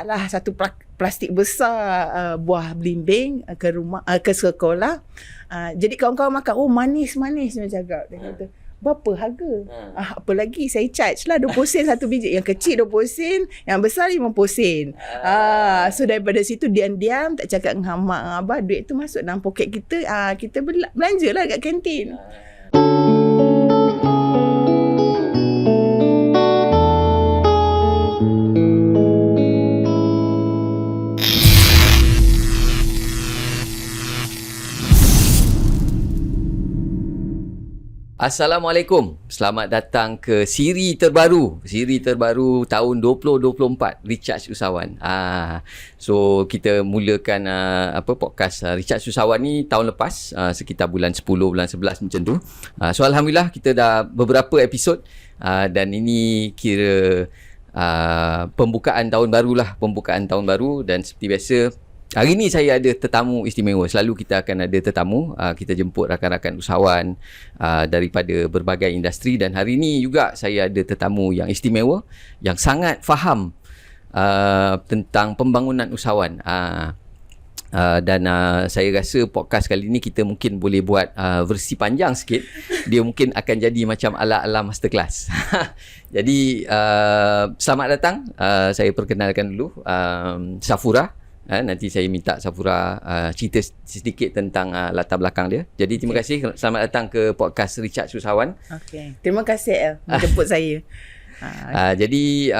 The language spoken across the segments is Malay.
lah satu plastik besar buah belimbing ke rumah, ke sekolah. Jadi kawan-kawan makan, manis dia cakap. Dia kata, berapa harga? Apa lagi, saya charge lah 20 sen satu biji. Yang kecil 20 sen, yang besar 50 sen. So daripada situ diam-diam tak cakap dengan mak dengan abah, duit tu masuk dalam poket kita. Kita belanja lah kat kantin. Assalamualaikum. Selamat datang ke siri terbaru tahun 2024 Recharge Usahawan. So kita mulakan podcast Recharge Usahawan ni tahun lepas, sekitar bulan 10, bulan 11 macam tu. So alhamdulillah kita dah beberapa episod, dan ini kira pembukaan tahun baru, dan seperti biasa hari ni saya ada tetamu istimewa. Selalu kita akan ada tetamu. Kita jemput rakan-rakan usahawan daripada berbagai industri. Dan hari ni juga saya ada tetamu yang istimewa, yang sangat faham tentang pembangunan usahawan. Dan saya rasa podcast kali ni kita mungkin boleh buat versi panjang sikit. Dia mungkin akan jadi macam ala-ala masterclass. Jadi selamat datang. Saya perkenalkan dulu Safura. Nanti saya minta Safura cerita sedikit tentang latar belakang dia. Jadi terima kasih. Selamat datang ke podcast Recharge Usahawan. Okay. Terima kasih El menjemput saya. Jadi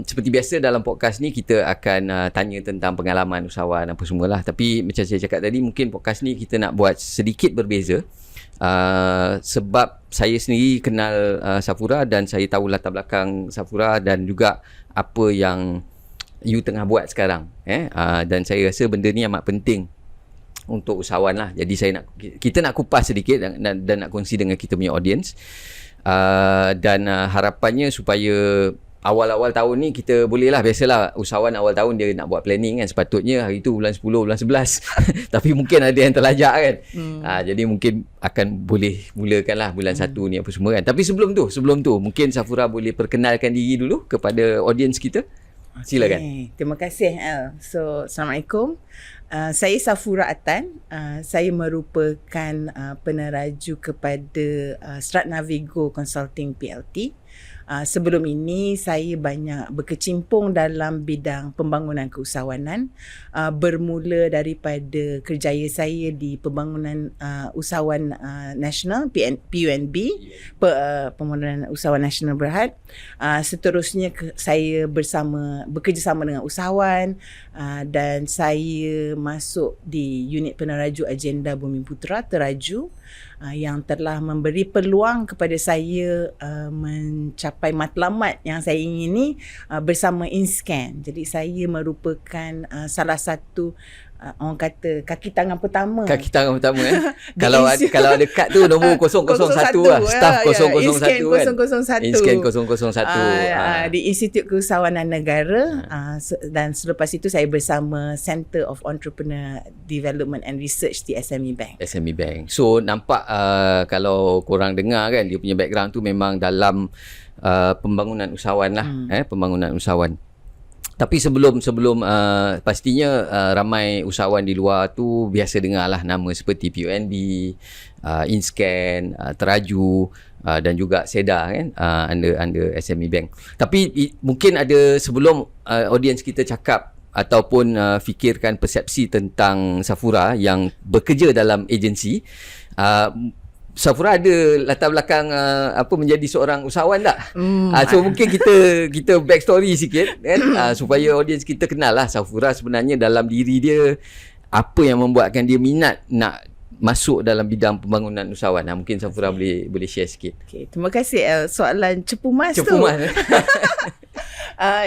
seperti biasa dalam podcast ni kita akan tanya tentang pengalaman usahawan apa semualah. Tapi macam saya cakap tadi, mungkin podcast ni kita nak buat sedikit berbeza. Sebab saya sendiri kenal Safura, dan saya tahu latar belakang Safura dan juga apa yang you tengah buat sekarang, dan saya rasa benda ni amat penting untuk usahawan lah. Jadi kita nak kupas sedikit dan nak kongsi dengan kita punya audience, dan harapannya supaya awal-awal tahun ni kita bolehlah, biasalah usahawan awal tahun dia nak buat planning kan, sepatutnya hari tu bulan 10, bulan 11 tapi mungkin ada yang terlajak kan. Jadi mungkin akan boleh mulakan lah bulan 1 ni apa semua kan. Tapi sebelum tu mungkin Safura boleh perkenalkan diri dulu kepada audience kita. Silakan. Terima kasih El. So, Assalamualaikum. Saya Safura Atan. Saya merupakan peneraju kepada Strat Navigo Consulting PLT. Sebelum ini saya banyak berkecimpung dalam bidang pembangunan keusahawanan, bermula daripada kerjaya saya di pembangunan usahawan nasional PUNB, pembangunan usahawan nasional Berhad. Seterusnya saya bekerjasama dengan usahawan, dan saya masuk di unit peneraju agenda Bumiputera Teraju, yang telah memberi peluang kepada saya mencapai matlamat yang saya ingini bersama InScan. Jadi saya merupakan salah satu orang kata kaki tangan pertama kalau ada kad tu nombor 001 lah, staff 001 InScan 001 di Institut Keusahawanan Negara. Dan selepas itu saya bersama Center of Entrepreneur Development and Research di SME Bank. So nampak kalau korang dengar kan, dia punya background tu memang dalam pembangunan usahawan lah, pembangunan usahawan. Tapi sebelum pastinya ramai usahawan di luar tu biasa dengar lah nama seperti PUNB, InScan, Teraju, dan juga Seda kan, under SME Bank. Tapi mungkin ada sebelum audience kita cakap ataupun fikirkan persepsi tentang Safura yang bekerja dalam agensi, Safura ada latar belakang menjadi seorang usahawan tak? So mungkin kita backstory sikit kan, supaya audience kita kenal lah Safura sebenarnya dalam diri dia, apa yang membuatkan dia minat nak masuk dalam bidang pembangunan usahawan. Mungkin Safura boleh share sikit. Terima kasih soalan cepu mas tu.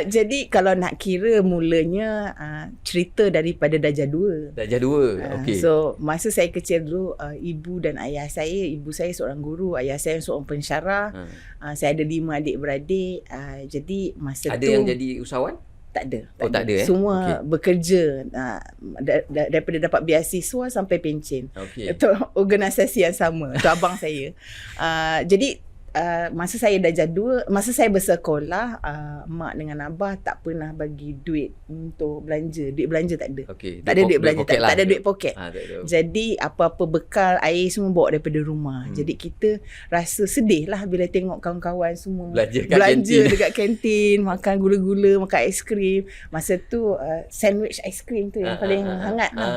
Jadi kalau nak kira mulanya cerita daripada darjah 2. Okey. So masa saya kecil dulu, ibu dan ayah saya, ibu saya seorang guru, ayah saya seorang pensyarah. Saya ada 5 adik-beradik. Jadi masa ada tu yang jadi usahawan? Tak ada. Semua bekerja daripada dapat beasiswa sampai pencen. Okay. Itu organisasi yang sama. Itu abang saya. Jadi masa saya darjah 2, masa saya bersekolah, mak dengan abah tak pernah bagi duit untuk belanja. Duit belanja tak ada. Tak ada duit belanja, tak ada duit poket. Jadi apa-apa bekal, air semua bawa daripada rumah. Jadi kita rasa sedih lah bila tengok kawan-kawan semua belanja dekat kantin, makan gula-gula, makan aiskrim. Masa tu sandwich aiskrim tu yang paling hangat lah.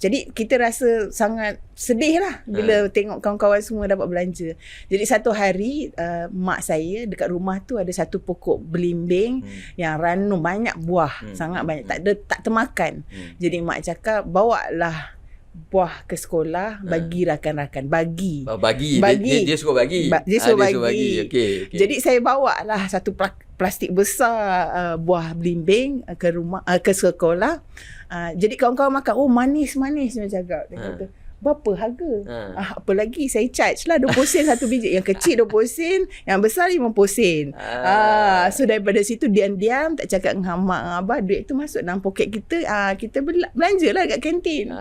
Jadi kita rasa sangat sedih lah bila tengok kawan-kawan semua dapat belanja. Jadi satu hari mak saya dekat rumah tu ada satu pokok belimbing yang ranum, banyak buah, sangat banyak, tak termakan. Jadi mak cakap, bawalah buah ke sekolah, bagi rakan-rakan. Bagi. Dia suruh bagi. Dia suruh bagi. Okay. Jadi saya bawa lah satu plastik besar buah belimbing ke rumah, ke sekolah. Jadi kawan-kawan makan, oh manis dia cakap. Dia kata, berapa harga? Apa lagi? Saya charge lah 20 sen satu biji. Yang kecil 20 sen, yang besar 50 sen. So daripada situ diam-diam, tak cakap dengan mak dengan abah, duit tu masuk dalam poket kita. Kita belanja lah kat kantin.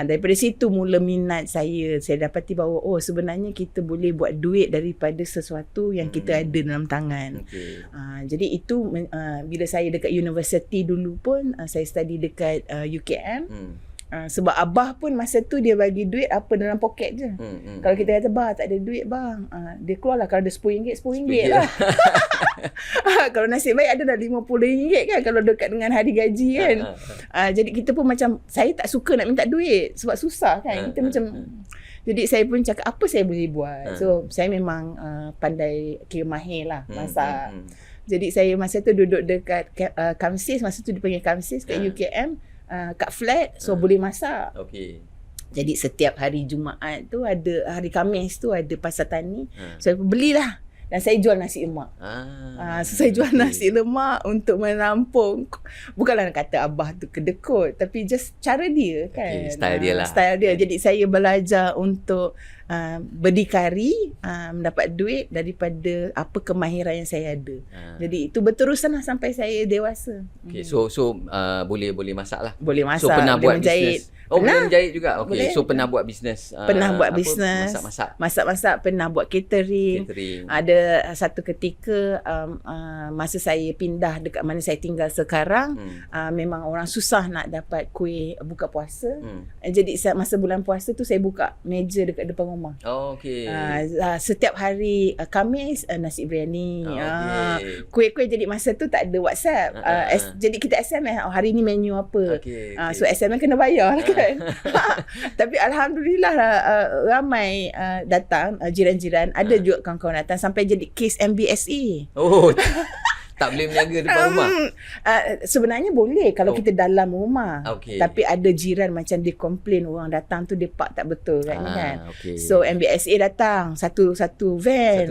Daripada situ mula minat saya. Saya dapati bahawa sebenarnya kita boleh buat duit daripada sesuatu yang kita ada dalam tangan. Jadi itu bila saya dekat universiti dulu pun, saya study dekat UKM. Sebab abah pun masa tu dia bagi duit apa dalam poket je. Kalau kita kata, bah tak ada duit bang, dia keluarlah, kalau ada RM10, RM10 lah. Kalau nasib baik ada dah RM50 kan, kalau dekat dengan hari gaji kan. Jadi kita pun macam, saya tak suka nak minta duit sebab susah kan. Kita macam, jadi saya pun cakap, apa saya boleh buat? So saya memang pandai, kira mahir lah masak. Jadi saya masa tu duduk dekat Kamsis, masa tu dia panggil Kamsis kat UKM, kat flat, so boleh masak. Jadi setiap hari Jumaat tu ada, hari Khamis tu ada pasar tani. So saya belilah dan saya jual nasi lemak. So saya jual nasi lemak untuk menampung. Bukanlah nak kata abah tu kedekut, tapi just cara dia kan. Style dia lah. Style dia. Jadi saya belajar untuk berdikari, mendapat duit daripada apa kemahiran yang saya ada. Jadi itu berterusan lah sampai saya dewasa. So boleh masak lah. Boleh masak. So pernah buat menjahit. bisnes. Boleh menjahit juga. Boleh. So pernah buat bisnes. Pernah buat bisnes. Masak-masak. Pernah buat catering. Ada satu ketika masa saya pindah dekat mana saya tinggal sekarang, memang orang susah nak dapat kuih buka puasa. Jadi masa bulan puasa tu saya buka meja dekat depan rumah. Setiap hari Khamis nasi biryani. Kuih-kuih. Jadi masa tu tak ada WhatsApp. Jadi kita SMS, hari ni menu apa. So SMS kena bayar kan. Tapi alhamdulillah ramai datang, jiran-jiran. Ada juga kawan-kawan datang sampai jadi kes MBSA. Tak boleh meniaga depan rumah? Sebenarnya boleh kalau kita dalam rumah. Tapi ada jiran macam dia komplain orang datang tu dia park tak betul kan. So MBSA datang satu van.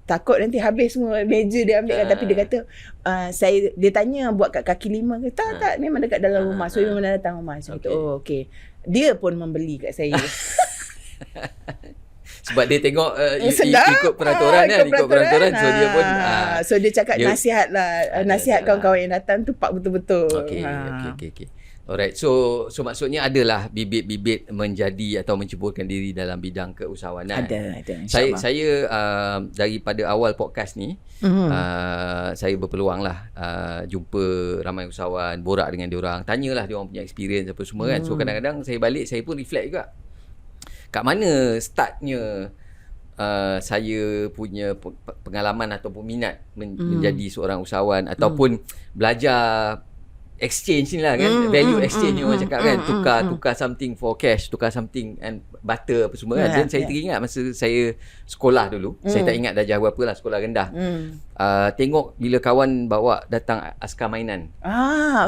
Takut nanti habis semua meja dia ambil kan. Tapi dia kata dia tanya buat kat kaki lima ke, tak memang dekat dalam rumah. So memang datang rumah. So dia pun membeli kat saya. Sebab dia tengok ikut peraturan kan, ikut peraturan. So dia pun so dia cakap nasihat lah, nasihat kawan-kawan yang datang tu pak betul-betul. Okay. Alright. So maksudnya adalah bibit-bibit menjadi atau menceburkan diri dalam bidang keusahawanan. Ada. Saya daripada awal podcast ni, saya berpeluang lah jumpa ramai usahawan, borak dengan diorang, tanyalah diorang punya experience apa semua kan. So kadang-kadang saya balik, saya pun reflect juga. Kat mana startnya saya punya pengalaman ataupun minat menjadi seorang usahawan ataupun belajar exchange ni lah kan, value exchange ni orang cakap kan, tukar something for cash, tukar something and butter apa semua kan. Dan saya teringat masa saya sekolah dulu, saya tak ingat darjah berapa lah, sekolah rendah. Tengok bila kawan bawa datang askar mainan.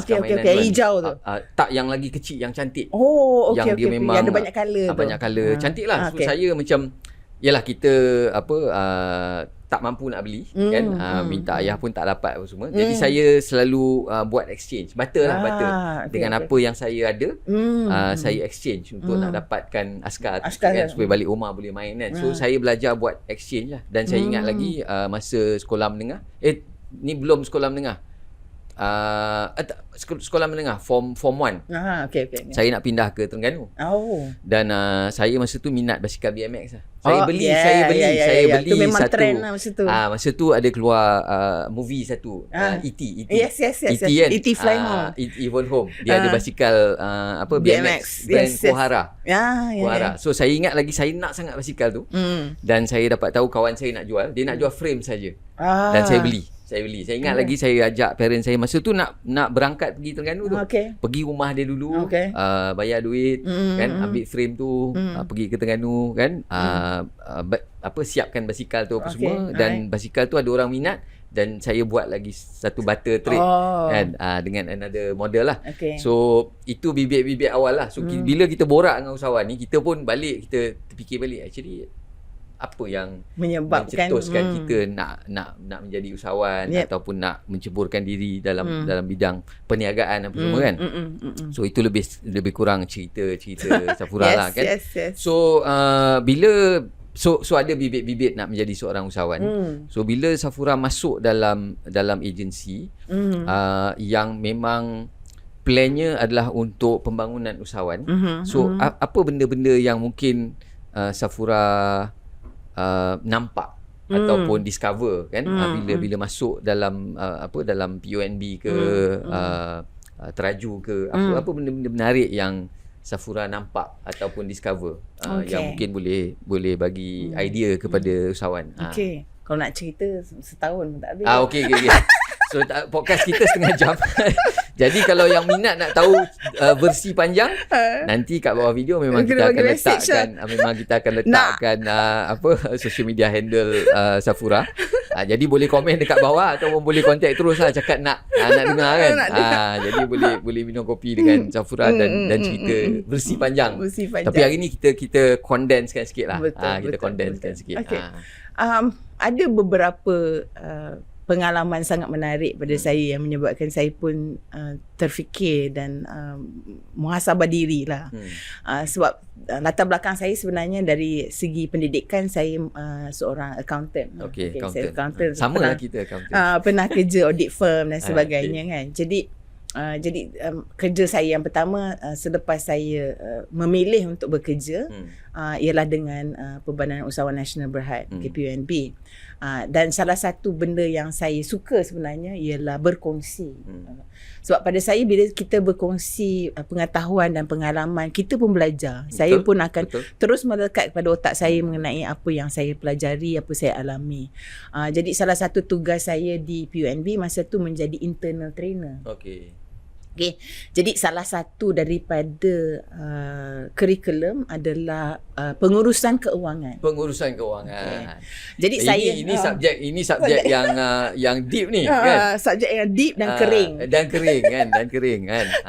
Okey. Hijau tu. Tak, yang lagi kecil, yang cantik. Yang dia memang yang ada banyak colour tu. Banyak colour. Cantik lah. So saya macam, yalah kita tak mampu nak beli kan, minta ayah pun tak dapat apa semua. Jadi saya selalu buat exchange, butter dengan apa yang saya ada. Saya exchange untuk nak dapatkan askar kan, supaya balik rumah boleh main kan. So saya belajar buat exchange lah. Dan saya ingat lagi masa sekolah menengah, ni belum sekolah menengah, sekolah menengah form 1. Saya nak pindah ke Terengganu. Dan saya masa tu minat basikal BMX lah. Saya beli Itu memang satu. trend lah masa tu. Masa tu ada keluar movie satu, E.T. Yes. E.T. kan? E.T. Flying Home. Even Home. Dia ada basikal BMX brand Kohara. Kohara. So saya ingat lagi, saya nak sangat basikal tu. Dan saya dapat tahu kawan saya nak jual. Dia nak jual frame saja. Dan saya beli. Saya ingat lagi, saya ajak parents saya masa tu nak berangkat pergi Terengganu tu. Pergi rumah dia dulu, bayar duit, kan, ambil frame tu, pergi ke Terengganu, kan, siapkan basikal tu apa semua. Dan basikal tu ada orang minat, dan saya buat lagi satu butter trade, kan, dengan another model lah. So itu bibit-bibit awal lah. So bila kita borak dengan usahawan ni, kita pun balik, kita terfikir balik, actually apa yang menyebabkan mencetuskan kita nak menjadi usahawan, ataupun nak menceburkan diri dalam bidang perniagaan apa semua, kan. So itu lebih kurang cerita Safura lah, kan. So bila so ada bibit-bibit nak menjadi seorang usahawan. So bila Safura masuk dalam agensi yang memang plannya adalah untuk pembangunan usahawan. So apa benda-benda yang mungkin Safura nampak ataupun discover, kan, bila masuk dalam dalam PUNB ke Teraju ke, apa benda-benda menarik yang Safura nampak ataupun discover, yang mungkin boleh bagi idea kepada usahawan. Kalau nak cerita setahun pun tak habis. Okey. So podcast kita setengah jam. Jadi kalau yang minat nak tahu versi panjang, nanti kat bawah video memang kita akan letakkan social media handle Safura. Jadi boleh komen dekat bawah, ataupun boleh contact terus lah, cakap nak dengar, kan. Jadi boleh minum kopi dengan Safura dan cerita versi panjang. Tapi hari ni kita condensekan sikit lah. Kita condensekan sikit. Ada beberapa pengalaman sangat menarik pada saya yang menyebabkan saya pun terfikir dan muhasabah diri lah. Sebab latar belakang saya sebenarnya dari segi pendidikan, saya seorang accountant. Accountant. Sama lah kita accountant. Pernah kerja audit firm dan sebagainya, kan. Jadi kerja saya yang pertama selepas saya memilih untuk bekerja ialah dengan Perbadan Usahawan Nasional Berhad, PUNB. Dan salah satu benda yang saya suka sebenarnya ialah berkongsi. Sebab pada saya, bila kita berkongsi pengetahuan dan pengalaman, kita pun belajar. Saya pun akan terus melekat kepada otak saya mengenai apa yang saya pelajari, apa saya alami. Jadi salah satu tugas saya di PUNB masa tu menjadi internal trainer. Jadi salah satu daripada kurikulum adalah pengurusan keuangan. Jadi ini subjek yang deep ni, kan. Subjek yang deep dan kering.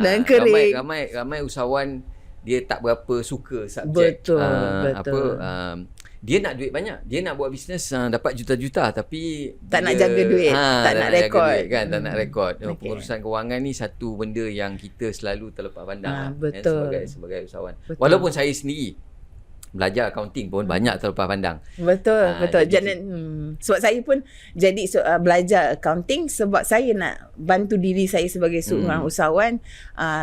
Dan kering. Ramai usahawan dia tak berapa suka subjek. Betul. Dia nak duit banyak, dia nak buat bisnes dapat juta-juta, tapi tak nak jaga duit, tak nak rekod, kan, tak nak rekod. Pengurusan kewangan ni satu benda yang kita selalu terlepas pandang, sebagai usahawan. Walaupun saya sendiri belajar accounting pun banyak terlepas pandang. Betul. Jadi sebab saya pun jadi belajar accounting sebab saya nak bantu diri saya sebagai seorang usahawan,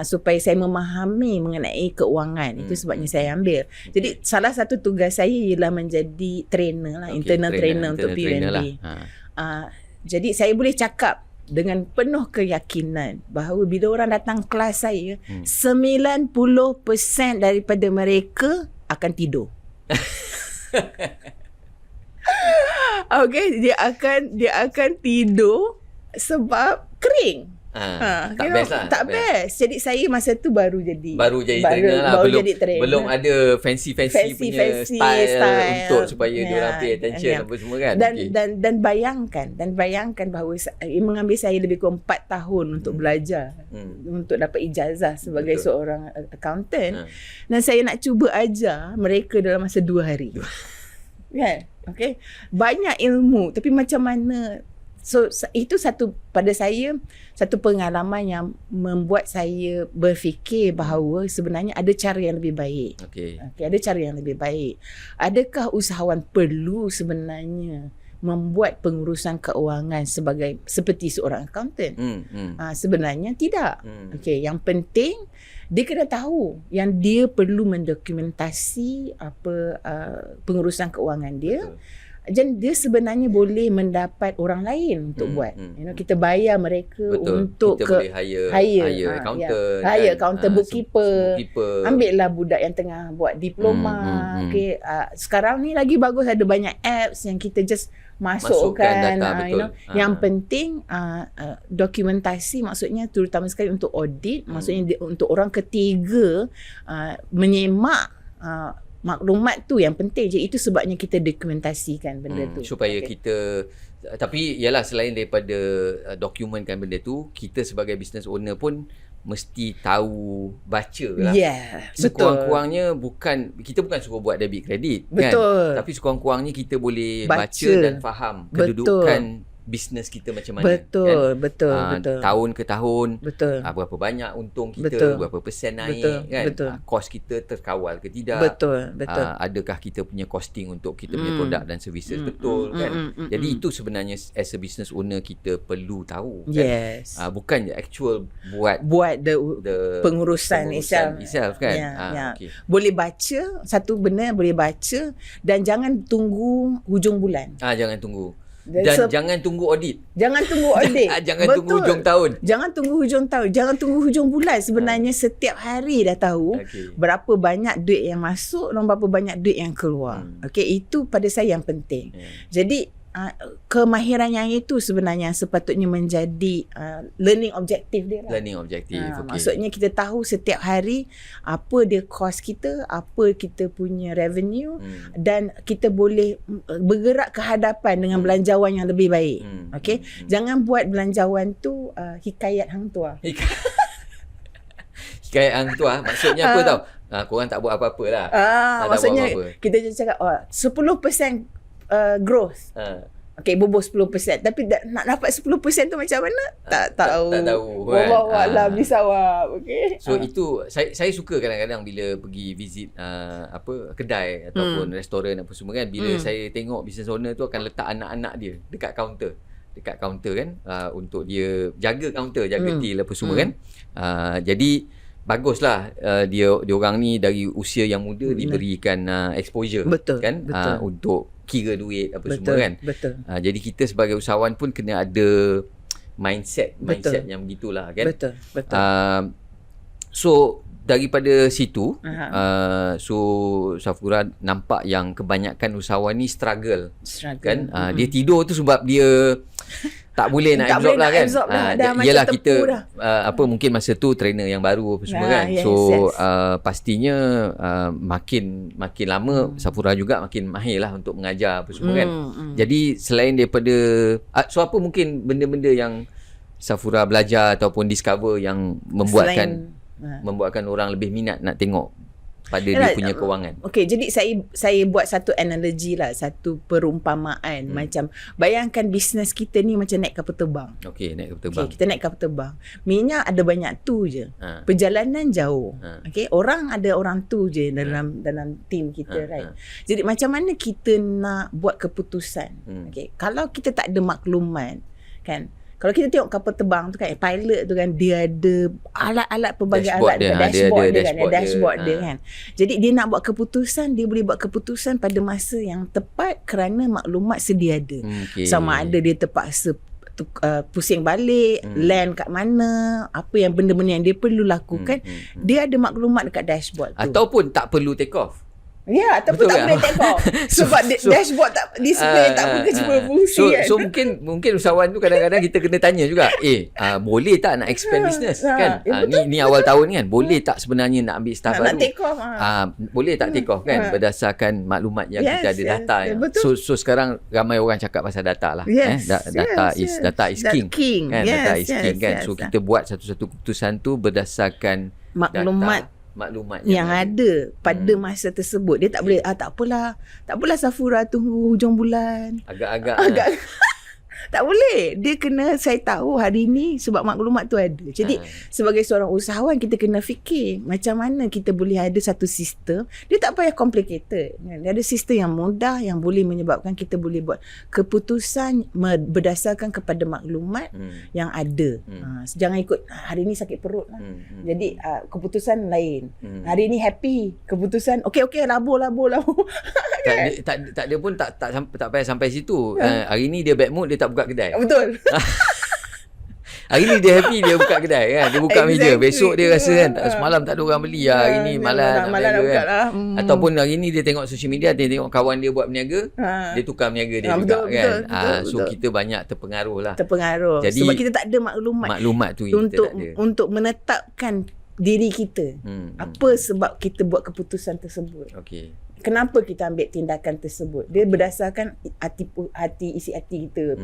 supaya saya memahami mengenai keuangan. Itu sebabnya saya ambil. Jadi salah satu tugas saya ialah menjadi trainer lah, internal trainer untuk PUNB. Jadi saya boleh cakap dengan penuh keyakinan bahawa bila orang datang kelas saya, 90% daripada mereka akan tidur. Dia akan tidur sebab kering. Tak best lah. Tak best. Jadi saya masa tu baru jadi trainer lah. Belum ada fancy punya style untuk supaya diorang pay attention apa semua, kan. Dan bayangkan bahawa mengambil saya lebih kurang 4 tahun untuk belajar, untuk dapat ijazah sebagai seorang accountant. Dan saya nak cuba ajar mereka dalam masa 2 hari. Kan? Banyak ilmu, tapi macam mana. So itu pada saya satu pengalaman yang membuat saya berfikir bahawa sebenarnya ada cara yang lebih baik. Ada cara yang lebih baik. Adakah usahawan perlu sebenarnya membuat pengurusan keuangan seperti seorang accountant. Sebenarnya tidak. Okey, yang penting dia kena tahu yang dia perlu mendokumentasi pengurusan keuangan dia. Betul. Dan dia sebenarnya boleh mendapat orang lain untuk buat. Kita bayar mereka. Betul. Untuk kita boleh hire accountant, hire accountant, bookkeeper. Ambillah budak yang tengah buat diploma. Okay. Sekarang ni lagi bagus, ada banyak apps yang kita just masukkan data, Yang penting dokumentasi, maksudnya terutama sekali untuk audit, maksudnya untuk orang ketiga menyemak maklumat tu yang penting je. Itu sebabnya kita dokumentasikan benda tu supaya kita, tapi yalah, selain daripada dokumenkan benda tu, kita sebagai business owner pun mesti tahu baca lah. Sekurang-kurangnya kita bukan suruh buat debit kredit kan, tapi sekurang-kurangnya kita boleh baca dan faham kedudukan bisnes kita macam mana. Betul. Tahun ke tahun, berapa banyak untung kita, berapa persen naik kan, kos kita terkawal ke tidak, adakah kita punya costing untuk kita punya produk dan services kan. Jadi itu sebenarnya as a business owner kita perlu tahu kan. Bukan je actual buat the pengurusan itself kan. Okay. Boleh baca, satu benda boleh baca, dan jangan tunggu hujung bulan. Jangan tunggu. Dan jangan tunggu audit. Jangan tunggu audit. Jangan tunggu hujung tahun. Jangan tunggu hujung tahun. Jangan tunggu hujung bulan. Sebenarnya setiap hari dah tahu berapa banyak duit yang masuk dan berapa banyak duit yang keluar. Okey, itu pada saya yang penting. Jadi kemahiran yang itu sebenarnya sepatutnya menjadi learning objective dia lah. Learning objective. Maksudnya kita tahu setiap hari apa dia cost kita, apa kita punya revenue, dan kita boleh bergerak ke hadapan dengan belanjawan yang lebih baik. Okey, jangan buat belanjawan tu hikayat hang tua. Hikayat hang tua maksudnya apa tau? Korang tak buat apa-apa lah. Maksudnya apa-apa. Kita je cakap 10% growth. Okay, bobo 10%. Tapi nak dapat 10% tu macam mana? Tak tahu. Wallahualam, bisawab. Okay. So itu saya suka kadang-kadang bila pergi visit kedai ataupun restoran apa semua kan, bila saya tengok business owner tu akan letak anak-anak dia dekat kaunter kan, untuk dia jaga kaunter, jaga till apa semua kan. Jadi baguslah dia orang ni dari usia yang muda diberikan exposure. Kan, untuk kira duit apa semua kan. Jadi kita sebagai usahawan pun kena ada mindset yang begitulah kan. So daripada situ so Safura nampak yang kebanyakan usahawan ni struggle. Kan. Dia tidur tu sebab dia tak boleh nak absorb lah kan. Yalah kita mungkin masa tu trainer yang baru apa semua kan. Pastinya makin lama Safura juga makin mahir lah untuk mengajar apa semua kan. Jadi selain daripada apa mungkin benda-benda yang Safura belajar ataupun discover yang membuatkan orang lebih minat nak tengok pada dia punya kewangan. Okey, jadi saya buat satu analogi lah, satu perumpamaan. Macam bayangkan bisnes kita ni macam naik kapal terbang. Okey, naik kapal terbang. Kita naik kapal terbang. Minyak ada banyak tu je. Perjalanan jauh. Okey, ada orang tu je dalam team kita, right? Jadi macam mana kita nak buat keputusan? Okey, kalau kita tak ada maklumat kan, kalau kita tengok kapal terbang tu kan, pilot tu kan, dia ada alat-alat, pelbagai alat dia, dashboard dia kan. Jadi dia nak buat keputusan, dia boleh buat keputusan pada masa yang tepat kerana maklumat sedia ada. Sama ada dia terpaksa pusing balik, land kat mana, apa yang benda-benda yang dia perlu lakukan, dia ada maklumat dekat dashboard tu. Ataupun tak perlu take off. Ya, ataupun tak boleh take off. Sebab dashboard tak display, tak berfungsi kan. So mungkin usahawan tu kadang-kadang kita kena tanya juga, boleh tak nak expand business kan? Ni awal tahun kan, boleh tak sebenarnya nak ambil staff baru? Nak take off. Boleh tak take off kan, berdasarkan maklumat yang kita ada data. So sekarang ramai orang cakap pasal data lah. Data is king kan. Data is king kan. So kita buat satu-satu keputusan tu berdasarkan maklumat yang ada pada masa tersebut. Dia tak boleh tak apalah Safura tunggu hujung bulan. Agak-agak Tak boleh. Dia kena, saya tahu hari ni sebab maklumat tu ada. Jadi sebagai seorang usahawan, kita kena fikir macam mana kita boleh ada satu sistem. Dia tak payah complicated. Dia ada sistem yang mudah yang boleh menyebabkan kita boleh buat keputusan berdasarkan kepada maklumat yang ada. Jangan ikut hari ni sakit perut lah. Jadi keputusan lain. Hari ni happy, keputusan okey labur. Tak dia pun tak payah sampai situ. Hari ni dia bad mood, dia tak buka kedai. Betul. Hari ni dia happy, dia buka kedai kan. Dia buka meja. Besok dia rasa kan semalam tak ada orang beli. Hari ni malas nak buka kan. Ataupun hari ni dia tengok social media, dia tengok kawan dia buat berniaga, dia tukar berniaga dia juga kan. So kita banyak terpengaruh lah. Jadi, sebab kita tak ada maklumat tu untuk menetapkan diri kita. Apa sebab kita buat keputusan tersebut. Okey. Kenapa kita ambil tindakan tersebut? Dia berdasarkan isi hati kita.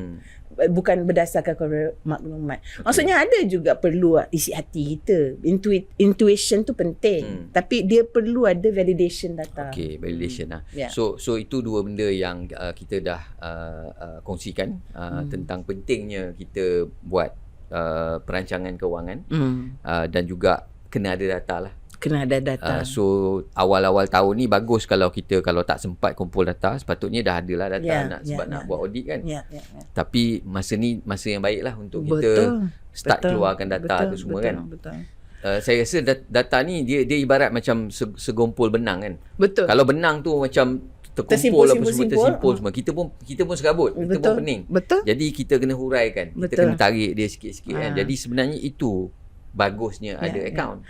Bukan berdasarkan maklumat. Maksudnya ada juga perlu isi hati kita. Intuition tu penting. Tapi dia perlu ada validation data. Okay, validation lah. So itu dua benda yang kita dah kongsikan tentang pentingnya kita buat perancangan kewangan dan juga kena ada data lah. Kena ada data. So awal-awal tahun ni bagus kalau tak sempat kumpul data, sepatutnya dah ada lah data nak buat audit kan. Tapi masa ni masa yang baik lah untuk kita start keluarkan data tu semua kan. Saya rasa data ni dia ibarat macam segumpul benang kan. Betul. Kalau benang tu macam terkumpul tersimpul semua, kita pun serabut, kita pun pening. Betul. Jadi kita kena huraikan, kita kena tarik dia sikit-sikit kan. Jadi sebenarnya itu bagusnya ada akaun.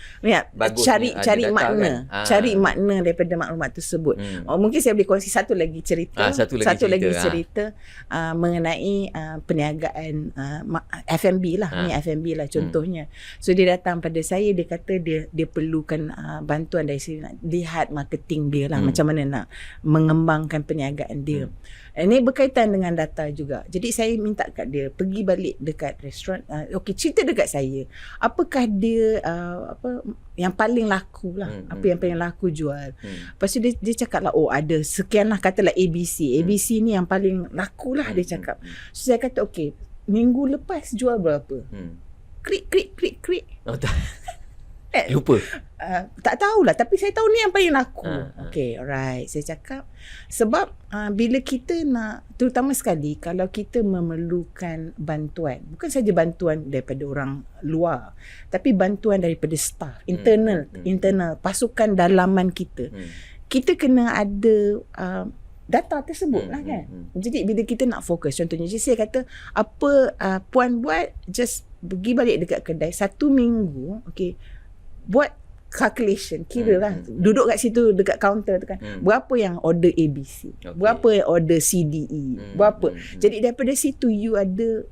Cari makna. Cari makna daripada maklumat tersebut. Mungkin saya boleh kongsi satu lagi cerita. Satu lagi cerita mengenai perniagaan F&B lah. Ni F&B lah contohnya. So dia datang pada saya, dia kata dia perlukan bantuan dari saya nak lihat marketing dia lah, macam mana nak mengembangkan perniagaan dia. Ini berkaitan dengan data juga. Jadi saya minta kat dia pergi balik dekat restoran. Okey, cerita dekat saya. Apakah dia yang paling laku lah. Apa yang paling laku jual. Lepas tu dia cakap lah, ada sekian lah, katalah ABC. ABC ni yang paling laku lah dia cakap. So saya kata okey, minggu lepas jual berapa? Krik. Lupa. Tak tahulah, tapi saya tahu ni yang paling laku. Okay, alright. Saya cakap sebab bila kita nak, terutama sekali kalau kita memerlukan bantuan, bukan saja bantuan daripada orang luar, tapi bantuan daripada staff internal pasukan dalaman kita. Kita kena ada data tersebut lah kan. Jadi bila kita nak fokus, contohnya saya kata apa puan buat, just pergi balik dekat kedai 1 minggu, okay, buat calculation, kira lah, duduk kat situ dekat kaunter tu kan, berapa yang order ABC, berapa yang order CDE, berapa. Jadi daripada situ you ada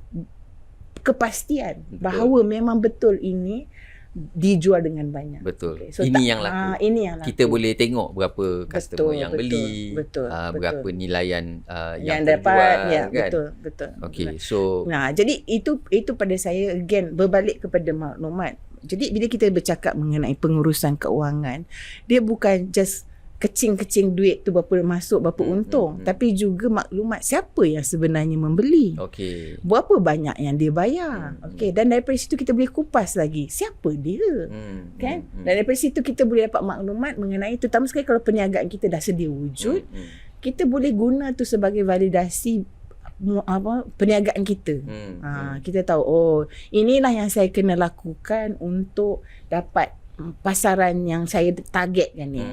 kepastian bahawa memang betul ini dijual dengan banyak. Betul. Okay. So ini yang laku. Ini yang laku. Kita boleh tengok berapa customer yang beli, berapa nilaian yang dapat, kan? Betul. Okay, so jadi itu pada saya again berbalik kepada maklumat. Jadi bila kita bercakap mengenai pengurusan keuangan, dia bukan just kecing-kecing duit tu berapa masuk, berapa untung, tapi juga maklumat siapa yang sebenarnya membeli. Okey. Berapa banyak yang dia bayar. Okey, dan daripada situ kita boleh kupas lagi siapa dia. Kan? Dan daripada situ kita boleh dapat maklumat mengenai, terutama sekali kalau perniagaan kita dah sedia wujud, kita boleh guna tu sebagai validasi perniagaan kita. Kita tahu inilah yang saya kena lakukan untuk dapat pasaran yang saya targetkan ni.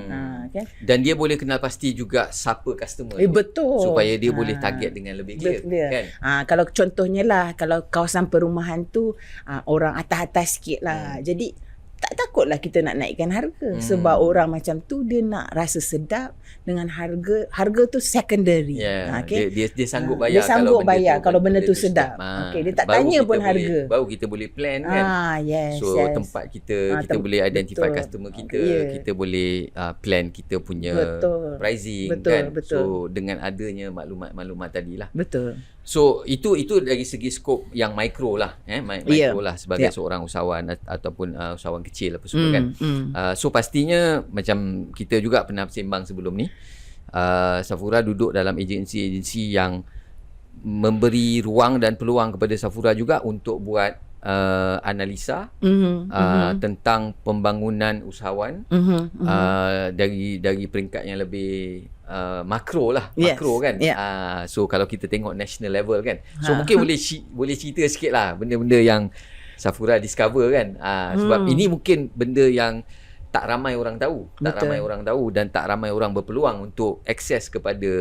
Kan? Dan dia boleh kenal pasti juga siapa customer betul. Supaya dia boleh target dengan lebih clear. Kan? Kalau contohnya lah, kalau kawasan perumahan tu orang atas-atas sikit lah. Jadi tak takutlah kita nak naikkan harga, sebab orang macam tu dia nak rasa sedap dengan harga tu secondary. Okay? Dia sanggup bayar, kalau benda tu sedap. Okay, dia tak tanya pun harga. Baru kita boleh plan kan. Tempat kita boleh identify customer kita, kita boleh plan kita punya pricing kan. So dengan adanya maklumat-maklumat tadilah. Betul. So itu dari segi skop yang mikro lah, mikro lah sebagai seorang usahawan ataupun usahawan kecil apa semua kan. So pastinya macam kita juga pernah sembang sebelum ni, Safura duduk dalam agensi yang memberi ruang dan peluang kepada Safura juga untuk buat analisa tentang pembangunan usahawan dari peringkat yang lebih makro lah, makro kan. So kalau kita tengok national level kan, so mungkin boleh cerita sikit lah benda-benda yang Safura discover kan. Sebab ini mungkin benda yang tak ramai orang tahu, dan tak ramai orang berpeluang untuk akses kepada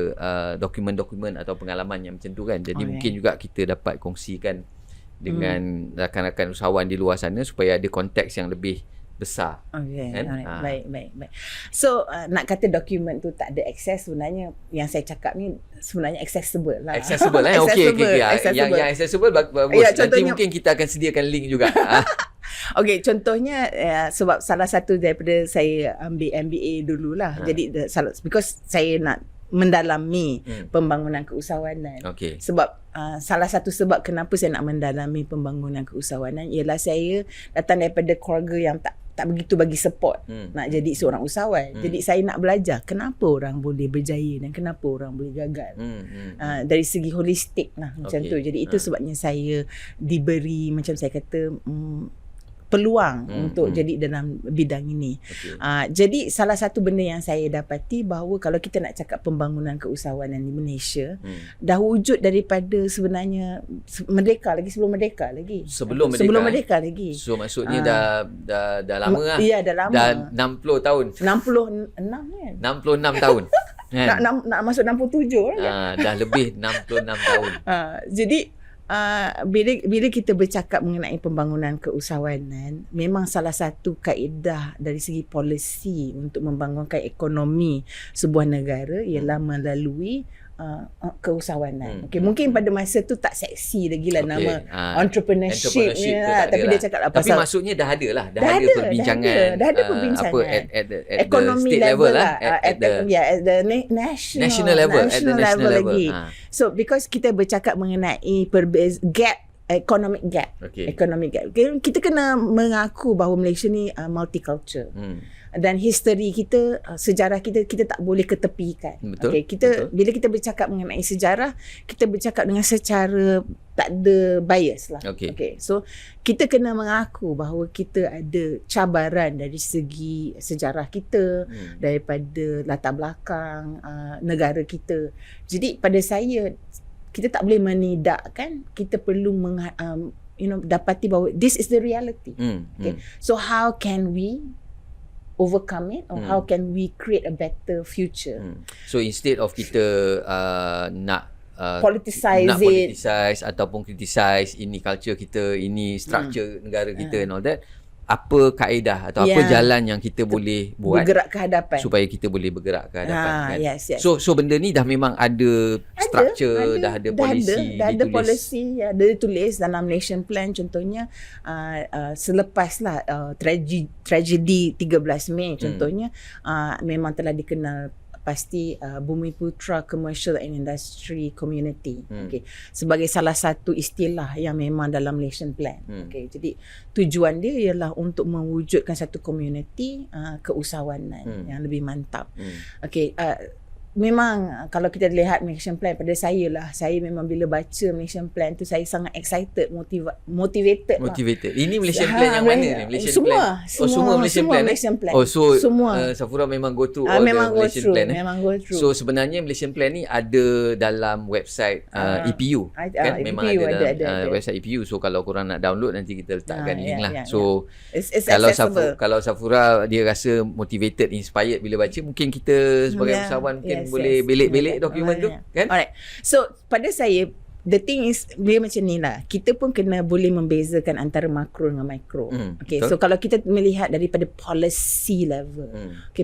dokumen-dokumen atau pengalaman yang macam tu kan. Jadi mungkin juga kita dapat kongsikan dengan rakan-rakan usahawan di luar sana supaya ada konteks yang lebih besar. Kan? Baik. So nak kata dokumen tu tak ada akses, sebenarnya yang saya cakap ni sebenarnya accessible lah. Accessible lah. Okey. Yang accessible bagus. Nanti mungkin kita akan sediakan link juga. Okey, contohnya sebab salah satu daripada saya ambil MBA dululah. Jadi because saya nak mendalami pembangunan keusahawanan. Sebab salah satu sebab kenapa saya nak mendalami pembangunan keusahawanan ialah saya datang daripada keluarga yang tak begitu bagi support nak jadi seorang usahawan. Jadi saya nak belajar kenapa orang boleh berjaya dan kenapa orang boleh gagal. Dari segi holistik lah macam tu. Jadi itu sebabnya saya diberi, macam saya kata, peluang untuk jadi dalam bidang ini. Jadi salah satu benda yang saya dapati bahawa kalau kita nak cakap pembangunan keusahawanan di Malaysia, dah wujud daripada sebenarnya merdeka lagi, sebelum merdeka lagi. Sebelum merdeka lagi. So maksudnya dah lama lah. Ya, dah lama. Dah 60 tahun. 66 kan? 66 tahun. Kan? Nak masuk 67 kan? Dah lebih 66 tahun. Jadi bila kita bercakap mengenai pembangunan keusahawanan, memang salah satu kaedah dari segi polisi untuk membangunkan ekonomi sebuah negara ialah melalui keusahawanan. Mungkin pada masa tu tak seksi lagi lah nama entrepreneurship ni lah. Tapi dia cakap lah pasal, tapi maksudnya dah ada lah. Dah ada perbincangan. Dah ada perbincangan. At economy the state level lah. At the national level lagi. So because kita bercakap mengenai economic gap. Kita kena mengaku bahawa Malaysia ni multicultural. Dan history kita, sejarah kita tak boleh ketepikan. Bila kita bercakap mengenai sejarah, kita bercakap dengan secara tak ada bias lah. So kita kena mengaku bahawa kita ada cabaran dari segi sejarah kita, daripada latar belakang negara kita. Jadi pada saya, kita tak boleh menidakkan, kita perlu dapati bahawa this is the reality. So how can we overcome it, or how can we create a better future? So instead of kita nak politicize ataupun criticize ini culture kita, ini structure negara kita and all that, apa kaedah atau apa jalan yang kita boleh buat bergerak ke hadapan supaya kita boleh bergerak ke hadapan kan? Yes. So benda ni dah memang ada structure, dah ada polisi, dah ada polisi, ada ditulis dalam Malaysian Plan. Contohnya selepaslah tragedi 13 Mei contohnya, memang telah dikenal pasti Bumiputra Commercial and Industry Community sebagai salah satu istilah yang memang dalam Malaysian Plan. Jadi tujuan dia ialah untuk mewujudkan satu community keusahawanan yang lebih mantap. Memang kalau kita lihat Malaysian Plan, pada saya lah, saya memang bila baca Malaysian Plan tu saya sangat excited, motivated lah. Ini Malaysian Plan yang mana ni? Malaysian Plan? Semua Malaysian Plan. So semua Safura memang go through all the Malaysian Plan. Memang go through. So sebenarnya Malaysian Plan ni ada dalam website EPU kan? Memang EPU, ada website EPU. So kalau korang nak download, nanti kita letakkan link lah. So it's kalau Safura dia rasa motivated, inspired bila baca, mungkin kita sebagai usahawan mungkin boleh belik-belik dokumen tu kan. Alright. So pada saya, the thing is, dia macam ni lah, kita pun kena boleh membezakan antara makro dengan mikro. So kalau kita melihat daripada policy level,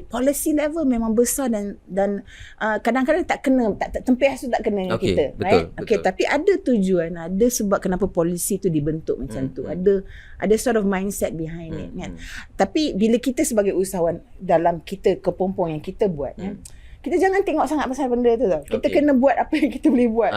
policy level memang besar dan kadang-kadang tak kena, tak tempias tu tak kena dengan kita, right? Tapi ada tujuan, ada sebab kenapa polisi tu dibentuk macam tu. Ada sort of mindset behind it kan. Tapi bila kita sebagai usahawan, dalam kita kepompong yang kita buat kita jangan tengok sangat pasal benda tu tau. Kita Okey. kena buat apa yang kita boleh buat.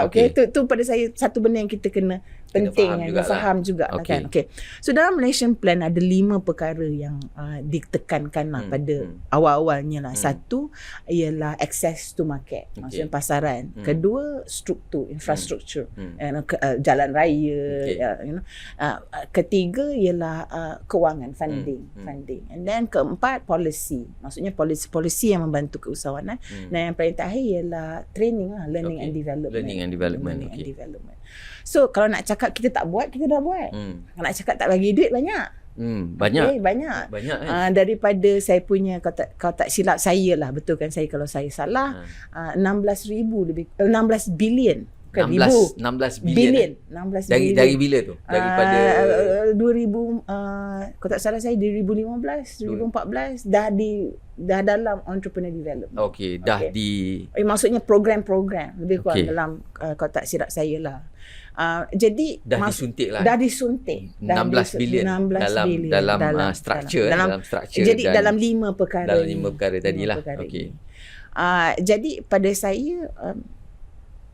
Okey. Okay. Tu pada saya satu benda yang kita kena penting faham yang jugalah. faham juga lah Okey. kan. Okay. So dalam Malaysian Plan ada 5 perkara yang ditekankan lah pada awal-awalnya lah. Satu ialah access to market, maksudnya pasaran. Kedua, struktur, infrastruktur, jalan raya. Ketiga ialah kewangan, funding. And then keempat, policy. Maksudnya polisi yang membantu keusahawanan. Dan yang paling terakhir ialah training lah, learning and development. Learning and development. Learning and development. So kalau nak cakap kita tak buat, kita dah buat. Kalau nak cakap tak bagi duit, banyak. Banyak. Okay, banyak. Banyak daripada saya punya, kalau tak silap saya lah, betul kan saya kalau saya salah, 16,000 lebih, 16 bilion. 16 bilion. 16 Dari bilion. bila tu? Daripada 2000, kalau tak salah saya 2015, 2014 dah dalam entrepreneur development. Okey, dah di Maksudnya program-program lebih kurang Okey. dalam kalau tak silap saya lah. Jadi dah disuntik lah. Dah disuntik. 16 bilion 16 bilion dalam structure dalam structure. Jadi dalam 5 perkara. Dalam 5 perkara tadilah. Okey. Jadi pada saya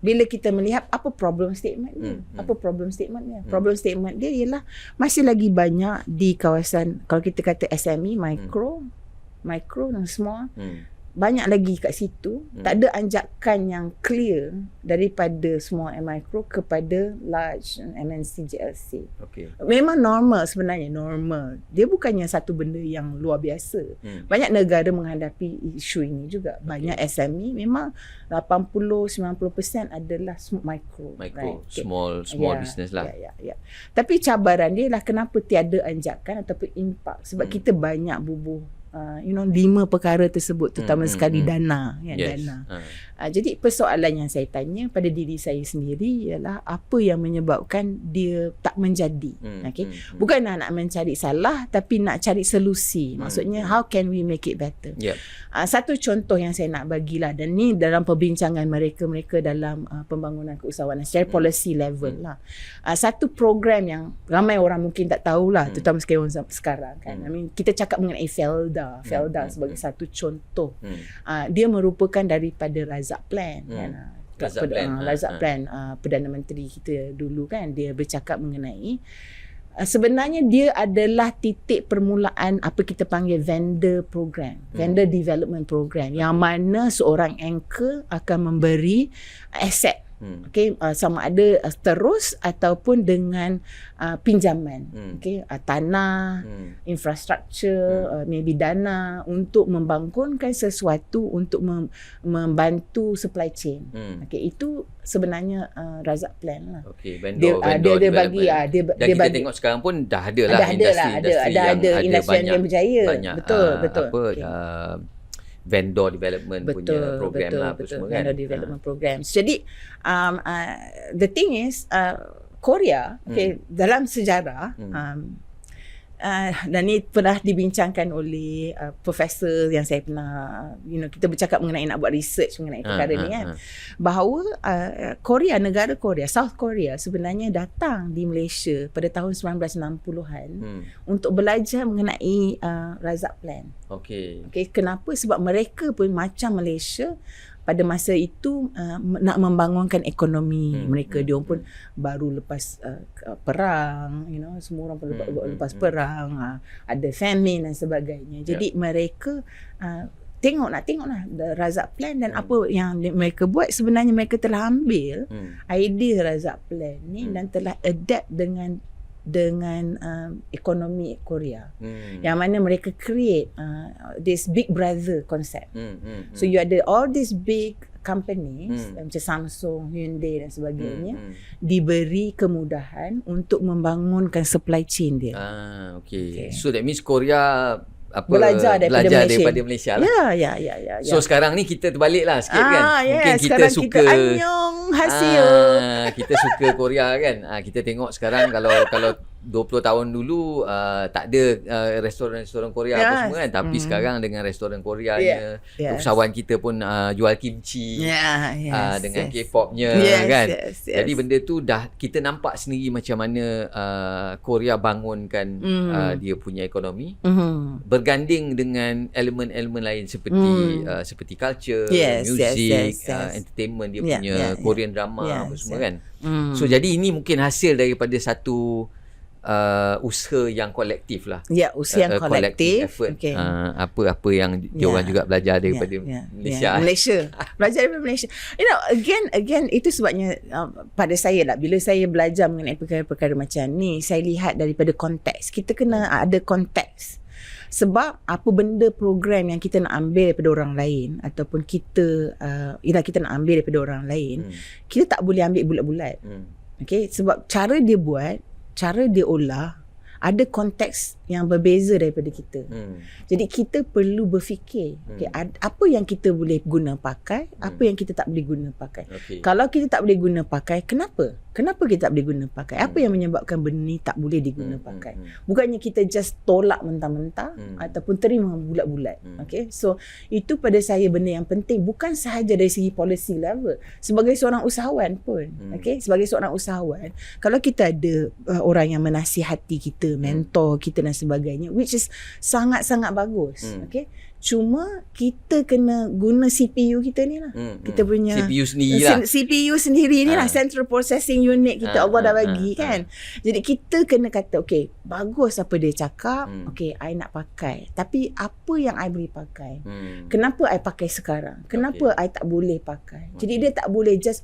bila kita melihat apa problem statement dia, problem statement dia ialah masih lagi banyak di kawasan, kalau kita kata SME, micro dan small, banyak lagi kat situ. Tak ada anjakan yang clear daripada small and micro kepada large MNC JLC. Okey. Memang normal sebenarnya, normal. Dia bukannya satu benda yang luar biasa. Banyak negara menghadapi isu ini juga. Banyak SME memang 80-90% adalah micro. Micro, right? small business lah. Ya. Tapi cabaran dia lah kenapa tiada anjakan ataupun impak. Sebab kita banyak bubuh 5 perkara tersebut, terutama sekali dana, kan, Yes. dana. Jadi persoalan yang saya tanya pada diri saya sendiri ialah apa yang menyebabkan dia tak menjadi. Bukanlah nak mencari salah, tapi nak cari solusi. Maksudnya how can we make it better. Satu contoh yang saya nak bagilah, dan ni dalam perbincangan mereka dalam pembangunan keusahawanan secara policy level lah. Satu program yang ramai orang mungkin tak tahulah, terutama sekali orang sekarang kan. I mean, kita cakap mengenai Felda sebagai satu contoh. Dia merupakan daripada Razak Plan kan. Razak Plan, Perdana Menteri kita dulu kan, dia bercakap mengenai sebenarnya dia adalah titik permulaan apa kita panggil vendor program, vendor development program, yang mana seorang anchor akan memberi aset. Okay, sama ada terus ataupun dengan pinjaman. Okay, tanah, infrastruktur, maybe dana untuk membangunkan sesuatu untuk membantu supply chain. Okay, itu sebenarnya Razak Plan lah. Okay, vendor dia bagi dan kita bagi, tengok sekarang pun dah ada lah industri yang berjaya. Betul. Vendor development punya program lah apa semua kan. Vendor development program. Jadi the thing is Korea, dalam sejarah dan ni pernah dibincangkan oleh profesor yang saya pernah kita bercakap mengenai nak buat research mengenai perkara ni kan, bahawa negara Korea, South Korea sebenarnya datang di Malaysia pada tahun 1960-an untuk belajar mengenai Razak Plan. Okay, kenapa? Sebab mereka pun macam Malaysia pada masa itu nak membangunkan ekonomi mereka. Dia pun baru lepas perang, semua orang baru lepas perang, ada famine dan sebagainya. Jadi mereka nak tengoklah Razak Plan dan apa yang mereka buat. Sebenarnya mereka telah ambil idea Razak Plan ni dan telah adapt dengan ekonomi Korea, yang mana mereka create this big brother concept. So you ada all these big companies macam Samsung, Hyundai dan sebagainya diberi kemudahan untuk membangunkan supply chain dia. Okay. So that means Korea belajar daripada Malaysia lah. Ya. So sekarang ni kita terbalik lah sikit kan. Mungkin kita suka annyeong haseyo. Kita suka Korea kan. Kita tengok sekarang kalau 20 tahun dulu tak ada restoran-restoran Korea apa semua kan, tapi sekarang dengan restoran Koreanya, usahawan kita pun jual kimchi dengan K-popnya kan. Jadi benda tu dah kita nampak sendiri macam mana Korea bangunkan dia punya ekonomi berganding dengan elemen-elemen lain seperti culture, music, entertainment, dia punya Korean drama apa semua kan. So jadi ini mungkin hasil daripada satu usaha yang kolektif lah. Ya, usaha yang kolektif. Effort. Apa yang diorang juga belajar daripada Malaysia. Belajar daripada Malaysia. You know, again itu sebabnya pada saya lah, bila saya belajar mengenai perkara-perkara macam ni, saya lihat daripada konteks. Kita kena ada konteks. Sebab apa benda program yang kita nak ambil daripada orang lain, ataupun kita nak ambil daripada orang lain, kita tak boleh ambil bulat-bulat. Okay? Sebab cara dia buat, cara dia olah, ada konteks yang berbeza daripada kita. Jadi kita perlu berfikir, apa yang kita boleh guna pakai, apa yang kita tak boleh guna pakai. Kalau kita tak boleh guna pakai, kenapa? Kenapa kita tak boleh guna pakai? Apa yang menyebabkan benda ni tak boleh diguna pakai? Bukannya kita just tolak mentah-mentah ataupun terima bulat-bulat. Okay? So itu pada saya benda yang penting, bukan sahaja dari segi policy level. Sebagai seorang usahawan pun, sebagai seorang usahawan, kalau kita ada orang yang menasihati kita, mentor kita dan sebagainya, which is sangat-sangat bagus. Okay? Cuma kita kena guna CPU kita ni lah. Kita punya CPU sendiri lah. CPU sendiri ni lah, Central Processing Unit kita Allah dah bagi kan. Jadi kita kena kata, okay, bagus apa dia cakap, okay, I nak pakai. Tapi apa yang I boleh pakai? Kenapa I pakai sekarang? Kenapa I tak boleh pakai? Jadi dia tak boleh just,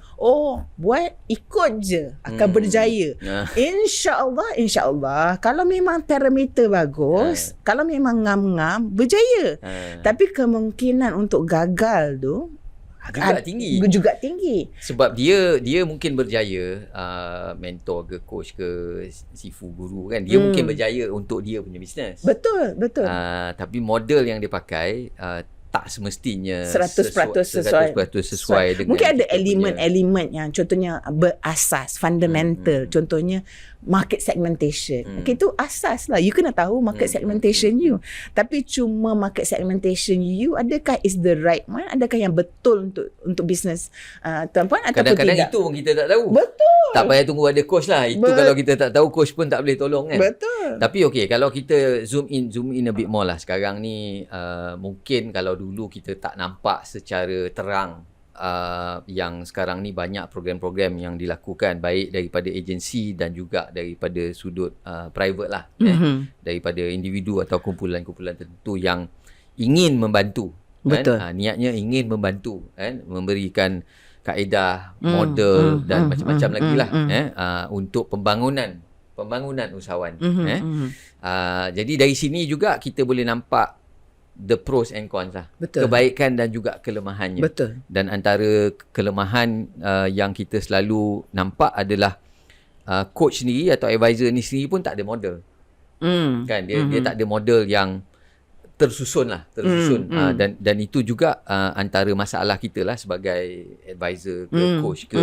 buat ikut je, akan berjaya. InsyaAllah, kalau memang parameter bagus, kalau memang ngam-ngam, berjaya. Tapi kemungkinan untuk gagal tu juga tinggi. Sebab dia mungkin berjaya, mentor ke coach ke sifu guru kan, dia mungkin berjaya untuk dia punya bisnes. Betul. Tapi model yang dia pakai tak semestinya 100% sesuai dengan, mungkin ada elemen-elemen yang contohnya berasas, fundamental. Contohnya market segmentation. Okay, itu asas lah. You kena tahu market segmentation you. Tapi cuma market segmentation you, adakah is the right one? Adakah yang betul untuk bisnes tuan-puan ataupun kadang-kadang tidak? Itu pun kita tak tahu. Betul. Tak payah tunggu ada coach lah. Itu kalau kita tak tahu, coach pun tak boleh tolong kan. Betul. Tapi okay, kalau kita zoom in a bit more lah. Sekarang ni mungkin kalau dulu kita tak nampak secara terang yang sekarang ni banyak program-program yang dilakukan, baik daripada agensi dan juga daripada sudut private lah, daripada individu atau kumpulan-kumpulan tertentu yang ingin membantu. Betul. Kan? Niatnya ingin membantu kan, memberikan kaedah, model dan macam-macam lagi lah untuk pembangunan usahawan. Jadi dari sini juga kita boleh nampak the pros and cons lah. Betul. Kebaikan dan juga kelemahannya. Betul. Dan antara kelemahan yang kita selalu nampak adalah coach sendiri atau advisor ni sendiri pun tak ada model. Kan dia tak ada model yang tersusun. Dan itu juga antara masalah kita lah sebagai advisor ke coach ke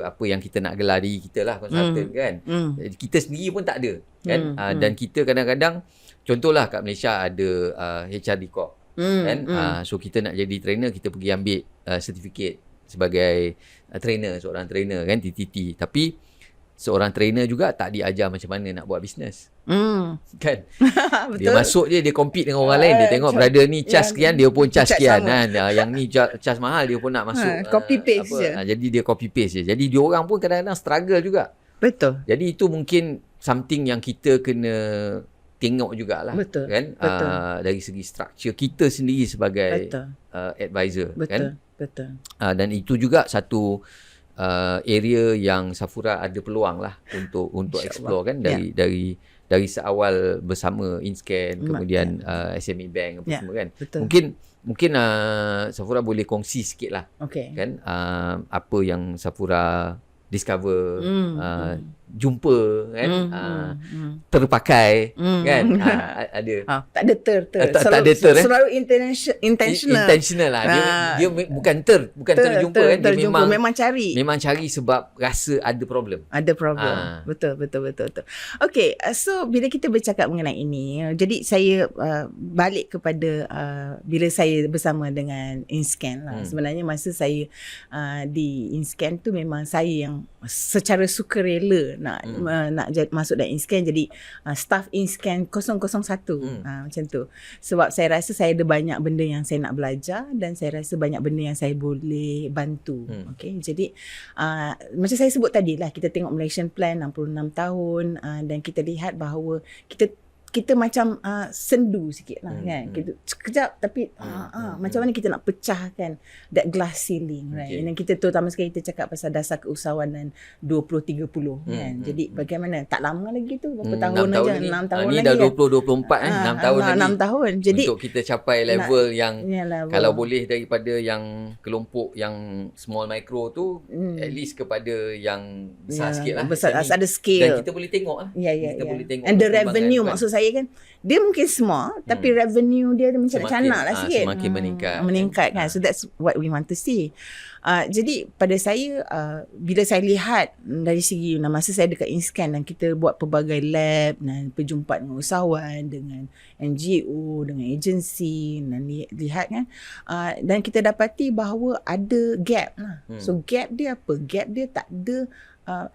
apa yang kita nak gelar diri kita lah, consultant kan. Kita sendiri pun tak ada kan. Dan kita kadang-kadang, contohlah kat Malaysia ada HRD Corp kan. So kita nak jadi trainer, kita pergi ambil sertifikat sebagai seorang trainer kan, TTT. Tapi seorang trainer juga tak diajar macam mana nak buat bisnes. Kan. Dia masuk je, dia compete dengan orang lain, dia tengok brother ni charge sekian, dia pun charge sekian kan. Yang ni charge mahal, dia pun nak masuk. Copy paste je. Jadi dia copy paste je. Jadi dia orang pun kadang-kadang struggle juga. Betul. Jadi itu mungkin something yang kita kena tengok jugalah. Betul. Kan. Betul. Dari segi structure kita sendiri sebagai advisor. Betul. Kan. Betul. Dan itu juga satu area yang Safura ada peluang lah untuk explore kan, dari seawal bersama InScan, kemudian SME Bank apa semua kan. Betul. Mungkin Safura boleh kongsi sikit lah kan, apa yang Safura discover jumpa kan, terpakai kan, ada. Tak ada tak ada selalu intentional lah. Dia bukan terjumpa kan, dia memang cari sebab rasa ada problem. Betul. Okay, so bila kita bercakap mengenai ini, jadi saya balik kepada bila saya bersama dengan InScan lah. Sebenarnya masa saya di InScan tu memang saya yang secara sukarela nak masuk dalam InScan, jadi staff InScan 001 macam tu. Sebab saya rasa saya ada banyak benda yang saya nak belajar dan saya rasa banyak benda yang saya boleh bantu. Okay, jadi macam saya sebut tadi lah, kita tengok Malaysian Plan 66 tahun dan kita lihat bahawa kita macam sendu sikit lah kan. Kita sekejap tapi macam mana kita nak pecahkan that glass ceiling, right? Dan kita terutama sekali kita cakap pasal dasar keusahawanan 2030 kan. Jadi bagaimana, tak lama lagi tu, berapa tahun aja, 6 tahun ni lagi. Ni dah 2024 6 tahun lagi. 6 tahun. Jadi untuk kita capai level yang kalau boleh daripada yang kelompok yang small micro tu at least kepada yang besar sikit lah. Besar, ada scale. Dan kita boleh tengok lah. Kita boleh tengok. And the revenue maksud saya kan, dia mungkin small tapi revenue dia mencanak-canak lah sikit. Semakin meningkat kan. So that's what we want to see. Jadi pada saya bila saya lihat dari segi masa saya dekat InScan dan kita buat pelbagai lab dan perjumpaan dengan usahawan, dengan NGO, dengan agensi, dan lihat kan, dan kita dapati bahawa ada gap lah. So gap dia apa? Gap dia tak ada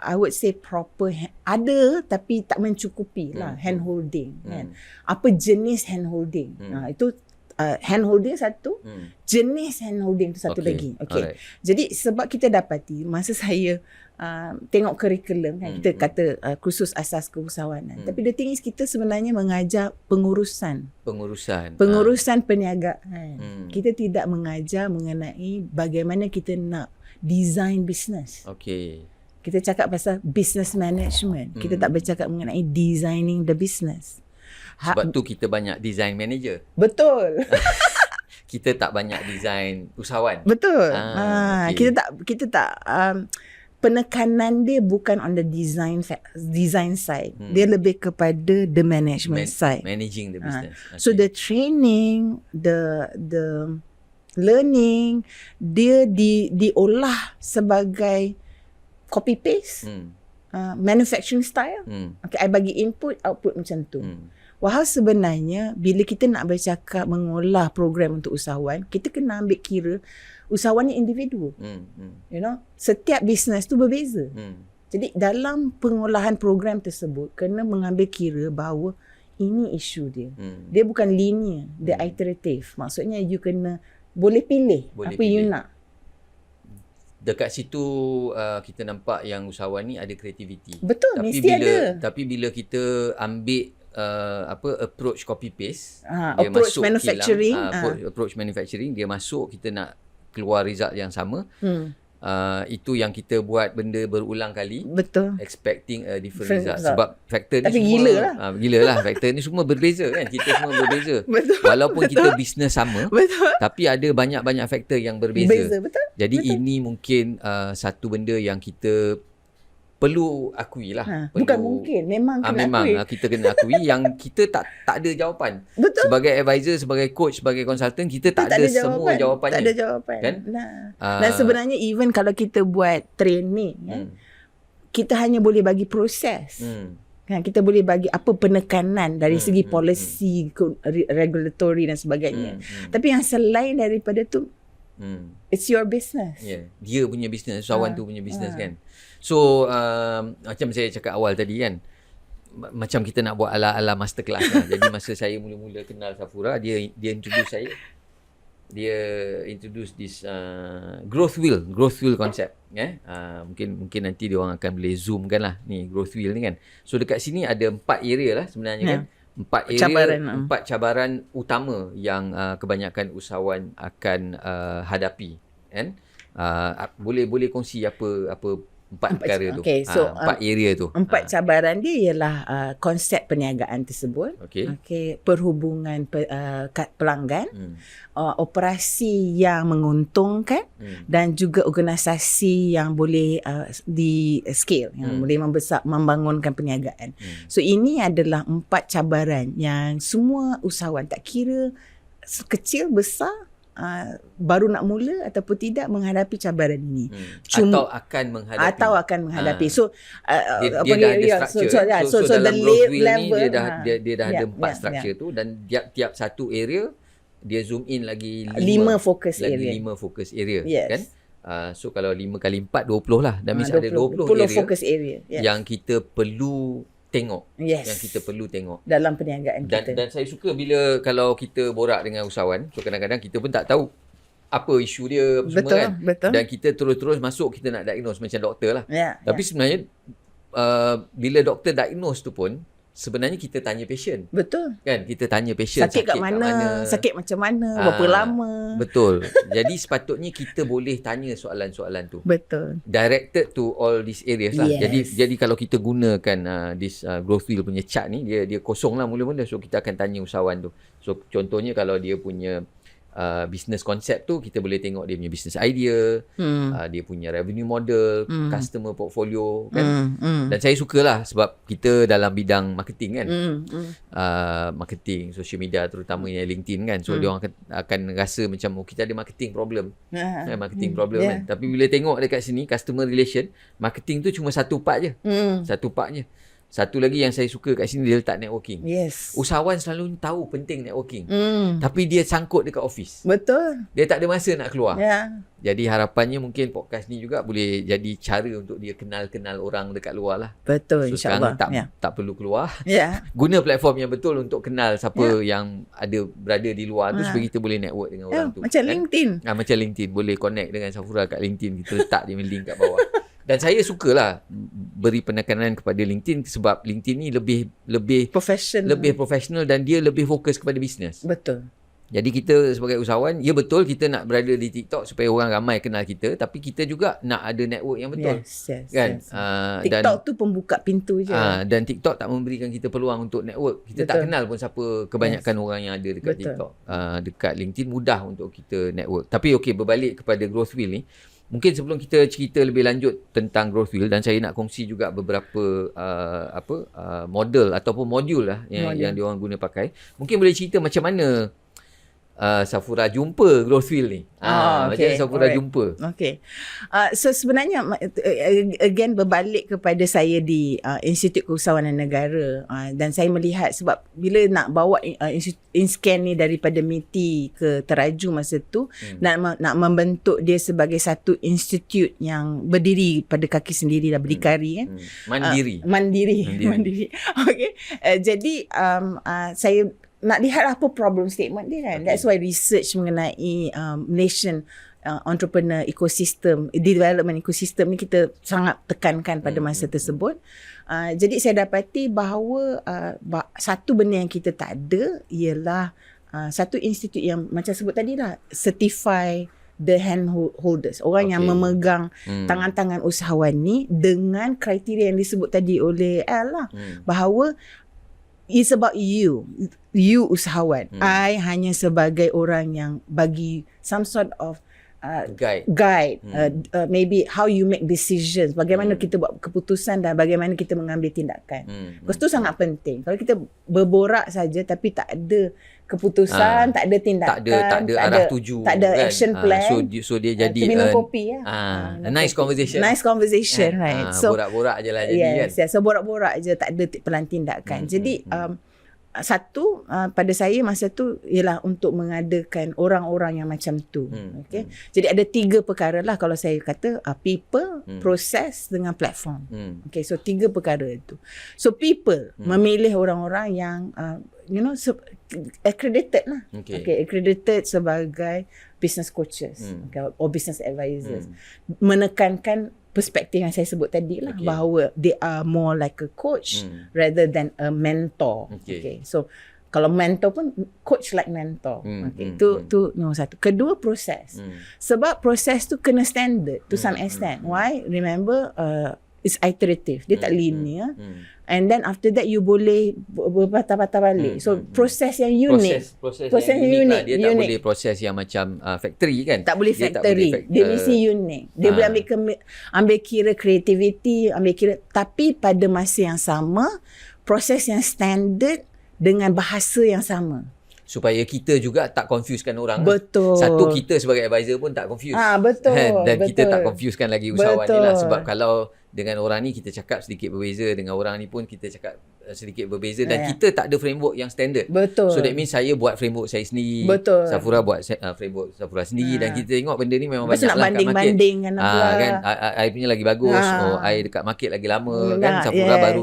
I would say proper ada tapi tak mencukupi lah hand holding kan. Apa jenis hand holding? Itu hand holding satu, jenis hand holding tu satu lagi. Okay. Jadi sebab kita dapati masa saya tengok kurikulum kan, kita kata kursus asas keusahawanan. Tapi the thing is, kita sebenarnya mengajar pengurusan perniagaan. Kita tidak mengajar mengenai bagaimana kita nak design business. Kita cakap pasal business management. Kita tak bercakap mengenai designing the business. Sebab tu kita banyak design manager. Betul. Kita tak banyak design usahawan. Betul. Kita tak penekanan dia bukan on the design side. Dia lebih kepada the management side. Managing the business. So the training, the learning, dia diolah sebagai copy paste, manufacturing style. I bagi input, output macam tu. Wahal sebenarnya bila kita nak bercakap mengolah program untuk usahawan, kita kena ambil kira usahawan ni individu. You know, setiap bisnes tu berbeza. Jadi dalam pengolahan program tersebut kena mengambil kira bahawa ini isu dia. Dia bukan linear, dia iterative. Maksudnya you kena boleh pilih apa you nak. Dekat situ kita nampak yang usahawan ni ada kreativiti. Betul, mesti ada. Tapi bila kita ambil approach copy paste, dia approach masuk manufacturing, approach manufacturing, dia masuk, kita nak keluar result yang sama. Itu yang kita buat benda berulang kali. Betul. Expecting a different result. Sebab faktor ni tapi semua gila lah. Faktor ni semua berbeza kan. Kita semua berbeza. Betul. Walaupun kita bisnes sama, tapi ada banyak-banyak faktor yang berbeza. Betul. Jadi ini mungkin satu benda yang kita perlu akui lah. Bukan mungkin, memang kena akui. Kita kena akui yang kita tak ada jawapan. Betul. Sebagai advisor, sebagai coach, sebagai consultant, kita tak ada semua jawapannya. Tak ada jawapan. Kan? Dan sebenarnya even kalau kita buat training, kita hanya boleh bagi proses. Kan, kita boleh bagi apa penekanan dari segi policy, regulatory dan sebagainya. Tapi yang selain daripada tu, it's your business. Dia punya business, usahawan tu punya business kan. So macam saya cakap awal tadi kan, macam kita nak buat ala-ala masterclass lah. Jadi masa saya mula-mula kenal Safura, dia introduce saya. Dia introduce this growth wheel concept. Mungkin nanti dia orang akan boleh zoom kan lah ni growth wheel ni kan. So dekat sini ada 4 area lah sebenarnya kan. 4 cabaran utama yang kebanyakan usahawan akan hadapi kan. Boleh kongsi apa Empat perkara tu. Okay, so 4 area tu. Empat cabaran dia ialah konsep perniagaan tersebut, perhubungan pelanggan, operasi yang menguntungkan, dan juga organisasi yang boleh di scale, yang boleh membangunkan perniagaan. So ini adalah 4 cabaran yang semua usahawan, tak kira kecil besar, baru nak mula ataupun tidak, menghadapi cabaran ini. Atau akan menghadapi. So dia dah ada structure. So dalam growth wheel ni dia dah ada 4 structure tu, dan tiap satu area dia zoom in lagi 5 fokus area. Yes. Kan? So kalau 5 kali 4 20 lah. Dan ada 20 area fokus area. Yes. Yang kita perlu tengok. Yes. Yang kita perlu tengok dalam perniagaan kita. Dan saya suka bila kalau kita borak dengan usahawan, so kadang-kadang kita pun tak tahu apa isu dia semua kan. Betul. Dan kita terus-terus masuk, kita nak diagnose macam doktor lah. Tapi Yeah. sebenarnya bila doktor diagnose tu pun sebenarnya kita tanya patient. Betul. Kan, kita tanya patient sakit kat mana, sakit macam mana, berapa lama. Betul. Jadi sepatutnya kita boleh tanya soalan-soalan tu. Betul. Directed to all these areas lah. Yes. Jadi kalau kita gunakan this growth wheel punya chart ni, dia kosong lah mula-mula. So kita akan tanya usahawan tu. So contohnya kalau dia punya business concept tu, kita boleh tengok dia punya business idea, dia punya revenue model, customer portfolio kan. Dan saya sukalah sebab kita dalam bidang marketing kan. Marketing, social media, terutamanya LinkedIn kan. So dia orang akan rasa macam kita ada marketing problem. Marketing problem kan. Tapi bila tengok dekat sini customer relation, marketing tu cuma satu part je. Satu part je. Satu lagi yang saya suka kat sini, dia letak networking. Yes. Usahawan selalu tahu penting networking. Tapi dia sangkut dekat office. Betul. Dia tak ada masa nak keluar. Yeah. Jadi harapannya mungkin podcast ni juga boleh jadi cara untuk dia kenal-kenal orang dekat luar lah. Betul, so, insyaAllah. Sekarang tak perlu keluar. Yeah. Guna platform yang betul untuk kenal siapa yang berada di luar tu, supaya kita boleh network dengan orang tu. Macam kan? LinkedIn. Macam LinkedIn. Boleh connect dengan Safura kat LinkedIn. Kita letak dia link kat bawah. Dan saya sukalah beri penekanan kepada LinkedIn sebab LinkedIn ni lebih profesional dan dia lebih fokus kepada bisnes. Betul. Jadi kita sebagai usahawan, ya betul kita nak berada di TikTok supaya orang ramai kenal kita, tapi kita juga nak ada network yang betul. Yes. Kan? TikTok tu pembuka pintu je. Dan TikTok tak memberikan kita peluang untuk network. Kita tak kenal pun siapa kebanyakan orang yang ada dekat TikTok. Dekat LinkedIn mudah untuk kita network. Tapi okey, berbalik kepada growth wheel ni. Mungkin sebelum kita cerita lebih lanjut tentang growth wheel, dan saya nak kongsi juga beberapa model ataupun modul lah yang diorang guna pakai. Mungkin boleh cerita macam mana Safura jumpa growth wheel ni. Macam Safura jumpa. Okay. So sebenarnya again berbalik kepada saya di Institut Keusahawanan Negara, dan saya melihat sebab bila nak bawa InScan ni daripada MITI ke Teraju masa tu, nak membentuk dia sebagai satu institut yang berdiri pada kaki sendiri dah berdikari kan. Mandiri. Okay. Jadi saya nak lihat apa problem statement dia kan. That's why research mengenai Malaysian entrepreneur ecosystem, development ecosystem ni kita sangat tekankan pada masa tersebut. Jadi saya dapati bahawa satu benda yang kita tak ada ialah satu institut yang macam sebut tadi lah, certify the hand holders, orang yang memegang tangan-tangan usahawan ni dengan kriteria yang disebut tadi oleh Al lah, bahawa it's about you usahawan. I hanya sebagai orang yang bagi some sort of guide. Maybe how you make decisions, bagaimana kita buat keputusan dan bagaimana kita mengambil tindakan. Itu sangat penting. Kalau kita berborak saja tapi tak ada keputusan, tak ada tindakan, tak ada arah tuju, tak ada action plan, so dia jadi minum kopi nice conversation, right? So borak-borak je lah jadi kan. So borak-borak je, tak ada pelan tindakan. Jadi satu pada saya masa tu ialah untuk mengadakan orang-orang yang macam tu. Okay. Jadi ada 3 perkara lah kalau saya kata, people, proses dengan platform. Okay, so 3 perkara itu. So people memilih orang-orang yang accredited lah. Okay, accredited sebagai business coaches, or business advisors. Menekankan perspektif yang saya sebut tadi lah, bahawa they are more like a coach rather than a mentor. Okay. So Kalau mentor pun coach like mentor. Itu nombor satu. Kedua, proses. Sebab proses tu kena standard to some extent. Why? Remember, it's iterative. Dia tak linear. And then after that you boleh berpatah-patah balik. So proses yang unik. Proses yang unik. Dia tak boleh proses yang macam factory kan. Tak boleh factory. Dia mesti unik. Dia boleh ambil kira creativity, ambil kira, tapi pada masa yang sama proses yang standard dengan bahasa yang sama. Supaya kita juga tak confusekan orang. Betul. Satu, kita sebagai advisor pun tak confuse. Betul. Dan betul. kita tak confusekan lagi usahawan ni lah. Sebab kalau dengan orang ni kita cakap sedikit berbeza, dengan orang ni pun kita cakap sedikit berbeza, dan kita tak ada framework yang standard. Betul. So that means saya buat framework saya sendiri. Betul. Safura buat framework Safura sendiri, dan kita tengok benda ni memang lepas banyak lah kat market. banding-bandingkan kan, I punya lagi bagus. I dekat market lagi lama kan. Safura baru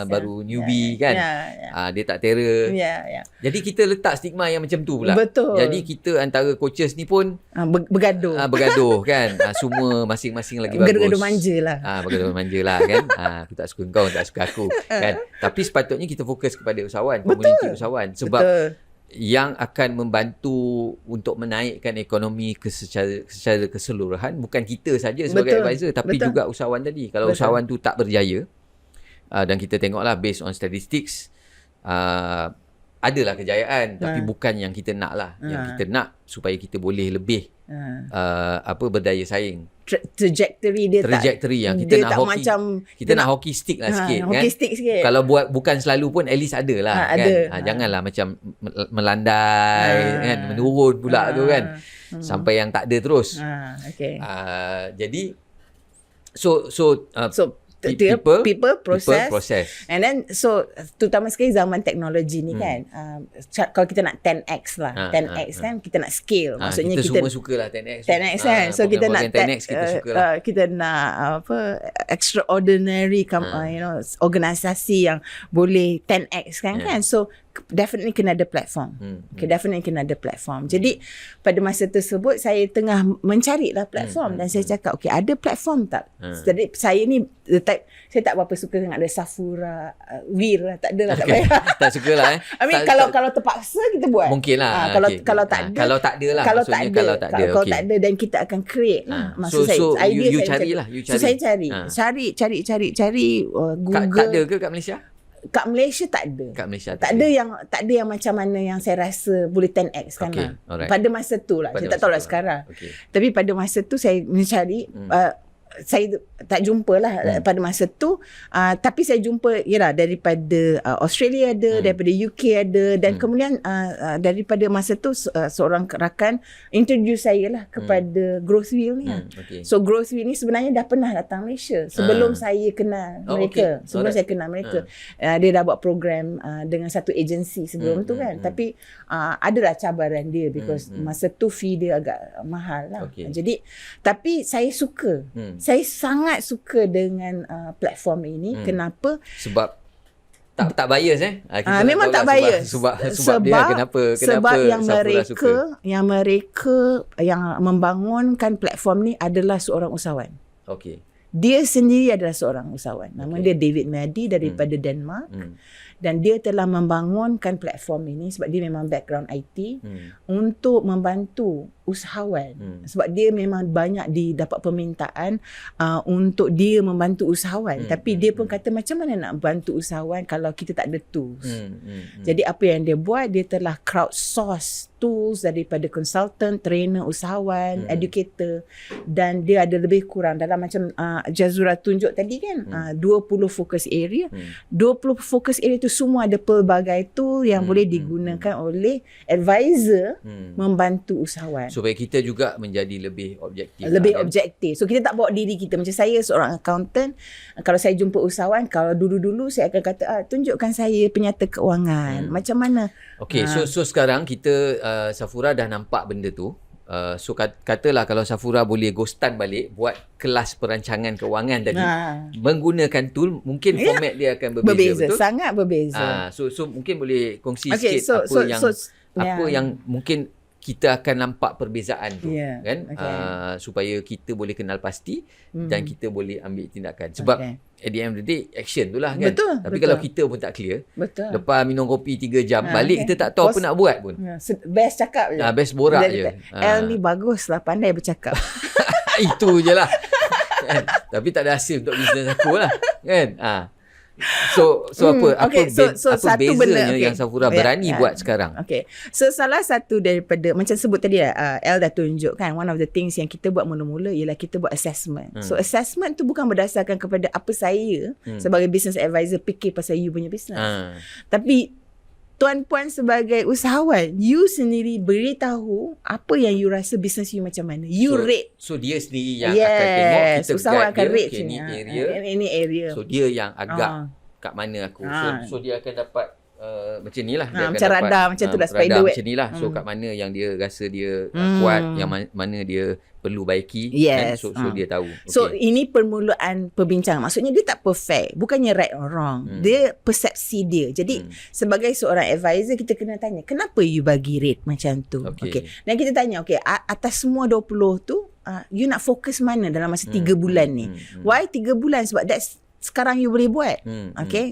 baru newbie kan. Dia tak terror. Jadi kita letak stigma yang macam tu pula. Betul. Jadi kita antara coaches ni pun bergaduh. Bergaduh kan. Semua masing-masing lagi bagus. Bergaduh manja lah. Bergaduh manja lah kan. Aku tak suka kau, tak suka aku kan. Tapi sepatutnya kita fokus kepada usahawan, komuniti usahawan, sebab yang akan membantu untuk menaikkan ekonomi secara keseluruhan bukan kita saja sebagai advisor, tapi juga usahawan tadi. Kalau usahawan tu tak berjaya, dan kita tengoklah based on statistics, adalah kejayaan, tapi bukan yang kita nak lah. Yang kita nak supaya kita boleh lebih berdaya saing. Trajectory dia yang kita nak hoki, macam kita nak hoki stick lah sikit kan. Hoki stick sikit. Kalau buat bukan selalu pun at least ada lah kan. Janganlah macam melandai kan, menurun pula tu kan. Sampai yang tak ada terus. Jadi so people process. And then so terutama sekali zaman teknologi ni kan, kalau kita nak 10x lah, 10x kan, kita nak scale. Maksudnya kita semua sukalah 10x. 10x kan. So kita nak 10x kita sukalah. Kita nak extraordinary organisasi yang boleh 10x kan. So definitely kena ada platform. Definitely kena ada platform. Jadi pada masa tersebut saya tengah mencarilah platform, dan saya cakap ada platform tak? Jadi saya ni saya tak berapa suka dengan ada Safura, Wir lah, tak ada lah, tak payah. Tak suka lah I mean kalau terpaksa kita buat. Mungkin lah. Kalau tak ada. Kalau tak ada lah. Kalau tak ada dan kita akan create lah. Maksud saya idea you saya carilah. So saya cari Google. Tak ada ke kat Malaysia? Kat Malaysia tak ada. Tak ada yang macam mana yang saya rasa boleh 10x kan lah. Pada masa tu lah. Saya tak tahu lah sekarang. Tapi pada masa tu saya mencari, saya tak jumpa lah pada masa tu, tapi saya jumpa daripada Australia ada, daripada UK ada, dan kemudian daripada masa tu seorang rakan introduce saya lah kepada Growthwheel ni. So Growthwheel ni sebenarnya dah pernah datang Malaysia sebelum saya kenal mereka. Sebelum saya kenal mereka, dia dah buat program dengan satu agensi sebelum tu kan. Tapi adalah cabaran dia because masa tu fee dia agak mahal lah. Jadi tapi saya suka. Saya sangat suka dengan platform ini. Kenapa? Sebab tak bias memang tak bias. Sebab dia kenapa yang mereka yang membangunkan platform ni adalah seorang usahawan. Dia sendiri adalah seorang usahawan. Nama dia David Maddy daripada Denmark. Dan dia telah membangunkan platform ini sebab dia memang background IT untuk membantu usahawan. Sebab dia memang banyak didapat permintaan untuk dia membantu usahawan. Tapi dia pun kata macam mana nak bantu usahawan kalau kita tak ada tools. Jadi apa yang dia buat, dia telah crowdsource tools daripada consultant, trainer usahawan, educator, dan dia ada lebih kurang dalam macam Jazura tunjuk tadi kan, 20 focus area. 20 focus area tu semua ada pelbagai tool yang boleh digunakan oleh advisor membantu usahawan. Supaya kita juga menjadi lebih objektif. Objektif. So kita tak bawa diri kita. Macam saya seorang accountant, kalau saya jumpa usahawan, kalau dulu-dulu saya akan kata tunjukkan saya penyata keuangan. Macam mana? So sekarang kita Safura dah nampak benda tu. So katalah kalau Safura boleh ghostan balik buat kelas perancangan keuangan tadi, menggunakan tool, mungkin format dia akan berbeza. Betul? Sangat berbeza. So mungkin boleh kongsi sikit apa yang mungkin kita akan nampak perbezaan tu, kan? Okay. Supaya kita boleh kenal pasti dan kita boleh ambil tindakan. Sebab at the end of the day, action tu lah, kan? Betul. Tapi kalau kita pun tak clear, betul. lepas minum kopi 3 jam, balik kita tak tahu apa nak buat pun. Best cakap je. Best borak je. El ni bagus lah, pandai bercakap. Itu je lah. Kan? Tapi tak ada hasil untuk bisnes aku lah, kan? So apa satu bezanya benda, yang Safura berani buat sekarang? Okay. So salah satu daripada, macam sebut tadi lah, El dah tunjuk kan, one of the things yang kita buat mula-mula ialah kita buat assessment. So assessment tu bukan berdasarkan kepada apa saya sebagai business advisor fikir pasal you punya business. Tapi tuan-puan sebagai usahawan, you sendiri beritahu apa yang you rasa business you macam mana. You rate. So dia sendiri yang akan tengok, kita usahawan akan rate okay, ini area. So dia yang agak kat mana aku. So dia akan dapat macam ni lah. Dia macam radar macam tu lah, spider web. Macam ni lah. So kat mana yang dia rasa dia kuat, yang mana dia perlu baiki. Yes. Kan? So dia tahu. Okay. So ini permulaan perbincangan. Maksudnya dia tak perfect. Bukannya right or wrong. Dia persepsi dia. Jadi sebagai seorang advisor, kita kena tanya, kenapa you bagi rate macam tu? Okay. Dan kita tanya, atas semua 20 tu, you nak fokus mana dalam masa 3 bulan ni? Why 3 bulan? Sebab that's sekarang you boleh buat.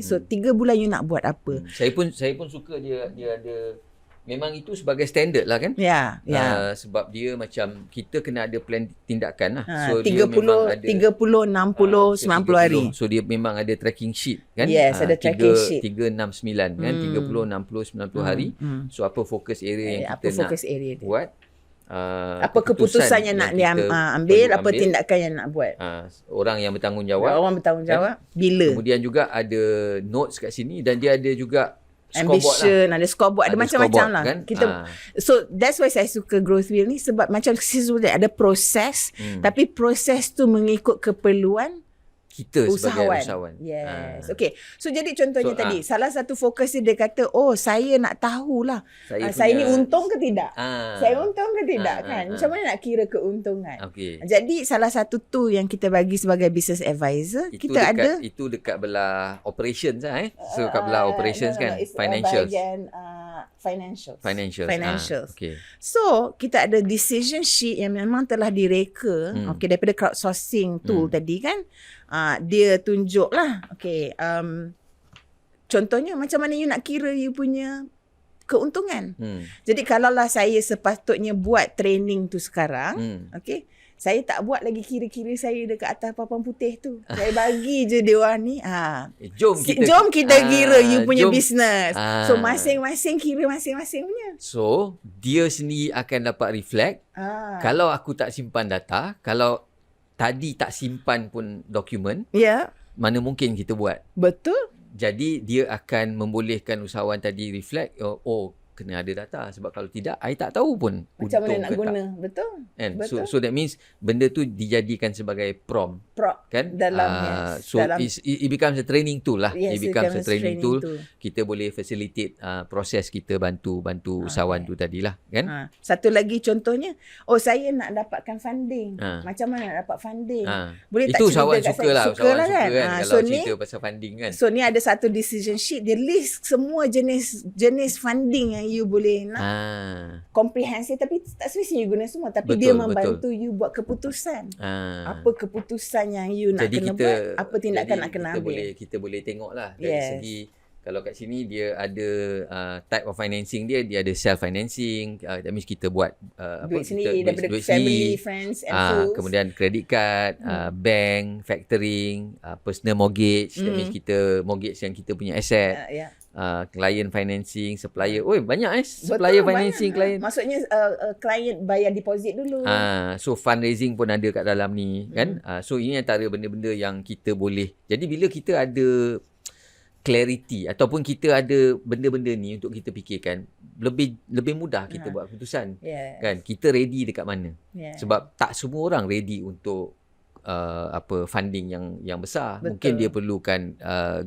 So 3 bulan you nak buat apa? Saya pun suka dia ada, memang itu sebagai standard lah, kan? Sebab dia macam kita kena ada plan tindakan lah. So 30, 60, 90 hari. So dia memang ada tracking sheet, kan? Yes, ada tracking sheet. 3, 6, 9 kan? 30, 60, 90 hari. So apa fokus area yang kita nak buat? Apa keputusan yang nak dia ambil, apa tindakan yang nak buat. Orang yang bertanggungjawab. Kan? Bila. Kemudian juga ada notes kat sini, dan dia ada juga ambition, lah. ada scoreboard, ada macam-macam lah. Kan? So that's why saya suka growth wheel ni, sebab macam ada proses, tapi proses tu mengikut keperluan kita sebagai usahawan. Yes. Okay. So jadi contohnya tadi, salah satu fokus dia kata, saya nak tahulah saya ni untung ke tidak. Saya untung ke tidak, kan? Macam mana nak kira keuntungan. Jadi salah satu tu yang kita bagi sebagai business advisor, itu kita ada. Itu dekat belah operations lah. So dekat belah operations kan. Financials. Financials. Okay. So kita ada decision sheet yang memang telah direka daripada crowdsourcing tool tadi, kan. Dia tunjuk lah. Contohnya macam mana you nak kira you punya keuntungan. Jadi kalaulah saya sepatutnya buat training tu sekarang, saya tak buat lagi kira-kira saya dekat atas papan putih tu. Saya bagi je dia orang ni. Jom kita kira you punya business. So masing-masing kira masing-masing punya. So dia sendiri akan dapat reflect. Kalau aku tak simpan data, kalau tadi tak simpan pun dokumen, mana mungkin kita buat. Betul. Jadi dia akan membolehkan usahawan tadi reflect, kena ada data, sebab kalau tidak I tak tahu pun macam mana nak guna. Betul. And so that means benda tu dijadikan sebagai prompt kan dalam it becomes a training tool lah. It becomes a training tool. Kita boleh facilitate proses kita bantu usahawan tu tadilah, kan. Satu lagi contohnya, saya nak dapatkan funding. Macam mana nak dapat funding? Boleh itu tak cerita kat saya? Usahawan kan? Kalau cerita pasal funding, kan. So ni ada satu decision sheet, dia list semua jenis funding yang you boleh nak komprehensif, tapi tak semestinya you guna semua, tapi dia membantu you buat keputusan. Apa keputusan yang you nak kena buat, apa tindakan nak kena ambil. Kita boleh tengok lah dari segi, kalau kat sini dia ada type of financing dia ada self financing, that means kita buat duit sendiri daripada family, friends and fools. Kemudian credit card, bank, factoring, personal mortgage, that means kita mortgage yang kita punya asset. Client financing, supplier. Banyak supplier financing, client. Maksudnya client bayar deposit dulu. So fundraising pun ada kat dalam ni, kan. So ini antara benda-benda yang kita boleh. Jadi bila kita ada clarity ataupun kita ada benda-benda ni untuk kita fikirkan, lebih mudah kita buat keputusan. Kan, kita ready dekat mana. Sebab tak semua orang ready untuk funding yang besar. Betul. Mungkin dia perlukan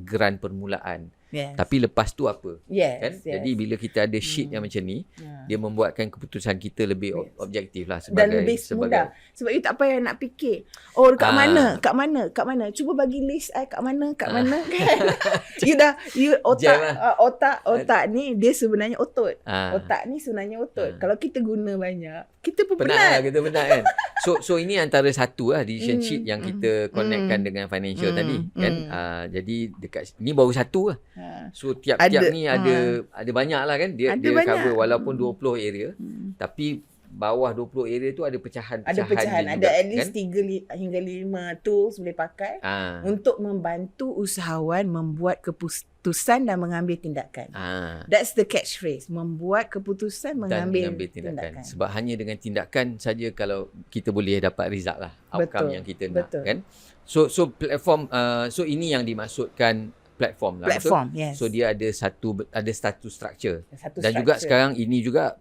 grant permulaan. Tapi lepas tu apa? Kan? Yes. Jadi bila kita ada sheet yang macam ni, dia membuatkan keputusan kita lebih objektif lah dan lebih mudah. Sebab you tak payah nak fikir, oh kat mana. Cuba bagi list kat mana kan. Otak ni dia sebenarnya otot. Otak ni sebenarnya otot. Kalau kita guna banyak, kita pun penat. Kita penat kan. So ini antara satu lah decision sheet yang kita connectkan dengan financial tadi kan. Jadi dekat ni baru satu lah. So tiap-tiap ni ada banyak lah kan. Dia cover walaupun 20 area, tapi bawah 20 area tu ada pecahan-pecahan ada at least 3 hingga 5 tools boleh pakai untuk membantu usahawan membuat keputusan dan mengambil tindakan. That's the catchphrase, membuat keputusan, mengambil tindakan. Sebab hanya dengan tindakan saja kalau kita boleh dapat result lah, outcome yang kita nak kan. So platform so ini yang dimaksudkan platform lah. Yes. So dia ada satu structure. Dan juga sekarang ini juga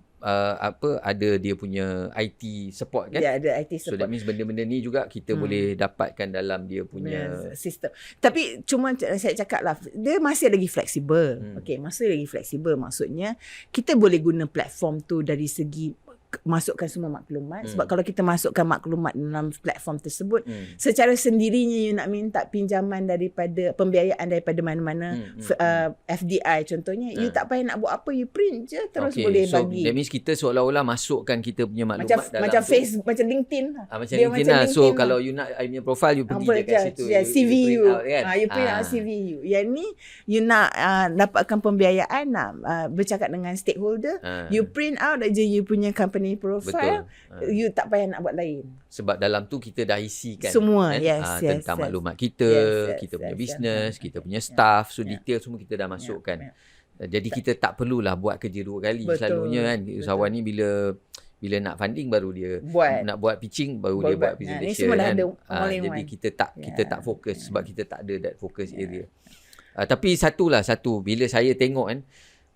ada dia punya IT support kan. Dia ada IT support. So that means benda-benda ni juga kita boleh dapatkan dalam dia punya sistem. Tapi cuma saya cakap lah, dia masih lagi fleksibel. Masih lagi fleksibel, maksudnya kita boleh guna platform tu dari segi masukkan semua maklumat. Sebab kalau kita masukkan maklumat dalam platform tersebut, secara sendirinya you nak minta pinjaman daripada pembiayaan daripada mana-mana, FDI contohnya, you tak payah nak buat apa, you print je terus boleh bagi. That means kita seolah-olah masukkan kita punya maklumat macam Facebook, macam LinkedIn. Macam LinkedIn lah. So kalau you nak I punya profile, you pergi dekat situ, CV you print out, kan? You print out CV you. Yang ni you nak dapatkan pembiayaan, nak bercakap dengan stakeholder, you print out aja you punya company profile. You tak payah nak buat lain. Sebab dalam tu kita dah isikan semua kan? Tentang maklumat kita, kita punya business, kita punya staff. So detail semua kita dah masukkan. Jadi kita tak perlulah buat kerja 2 kali. Selalunya kan usahawan ni bila nak funding baru dia nak buat pitching, baru dia buat presentation kan. Jadi kita tak fokus sebab kita tak ada that focus area. Tapi satu bila saya tengok kan,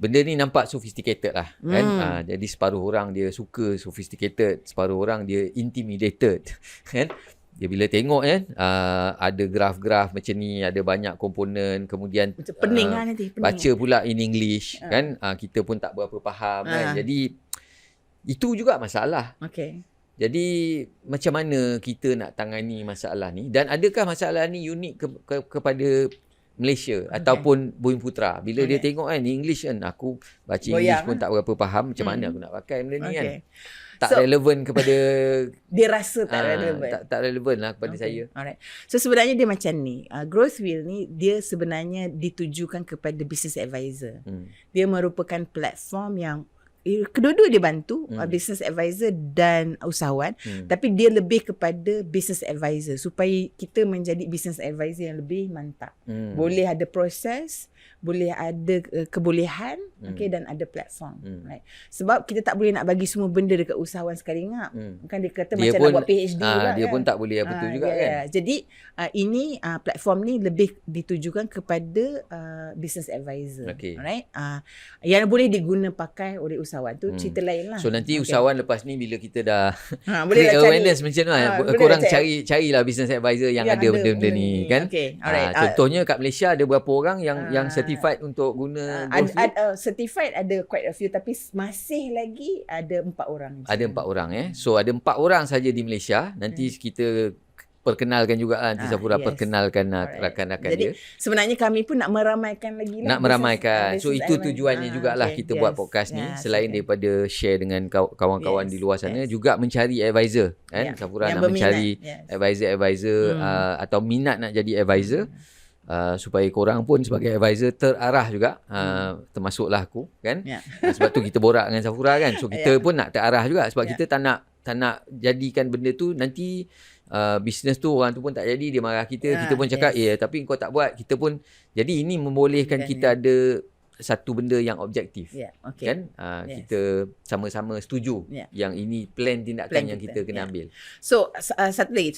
benda ni nampak sophisticated lah kan. Jadi separuh orang dia suka sophisticated, separuh orang dia intimidated kan. Dia bila tengok kan, ada graf-graf macam ni, ada banyak komponen, kemudian macam pening lah nanti, baca pula in English kan. Kita pun tak berapa faham kan. Jadi itu juga masalah. Jadi macam mana kita nak tangani masalah ni, dan adakah masalah ni unik kepada Malaysia ataupun Bumiputera? Bila dia tengok kan English kan, aku baca English pun tak berapa faham, macam mana aku nak pakai benda ni kan. Tak relevan kepada dia rasa tak relevan. Tak relevan lah kepada saya. Alright. So sebenarnya dia macam ni. Growth Wheel ni dia sebenarnya ditujukan kepada business advisor. Dia merupakan platform yang kedua-dua dia bantu business advisor dan usahawan, tapi dia lebih kepada business advisor supaya kita menjadi business advisor yang lebih mantap. Boleh ada proses, boleh ada kebolehan, dan ada platform. Right. Sebab kita tak boleh nak bagi semua benda dekat usahawan sekali ngap. Kan dia kata dia macam nak buat PhD pula dia kan. pun tak boleh betul juga kan. Jadi ini platform ni lebih ditujukan kepada business advisor. Alright. Yang boleh diguna pakai oleh usahawan tu cerita lain lah. So nanti usahawan lepas ni bila kita dah create awareness macam tu lah, korang carilah business advisor yang ada benda-benda ni kan. Contohnya kat Malaysia ada berapa orang yang certified untuk guna certified ada quite a few, tapi masih lagi ada 4 orang. Ada 4 orang So ada 4 orang saja di Malaysia. Nanti kita perkenalkan juga nanti Safura perkenalkan rakan-rakan dia. Jadi sebenarnya kami pun nak meramaikan lagi lah. Nak meramaikan. So itu tujuannya jugalah kita buat podcast ni. Selain daripada share dengan kawan-kawan di luar sana, juga mencari advisor kan. Safura nak mencari advisor atau minat nak jadi advisor. Supaya korang pun sebagai advisor terarah juga, termasuklah aku kan. Sebab tu kita borak dengan Safura kan. So kita pun nak terarah juga sebab kita tak nak jadikan benda tu nanti bisnes tu orang tu pun tak jadi, dia marah kita, kita pun cakap tapi kau tak buat. Kita pun, jadi ini membolehkan kita ada satu benda yang objektif. Okay. Kan? Kita sama-sama setuju yang ini plan tindakan yang kita kena ambil. So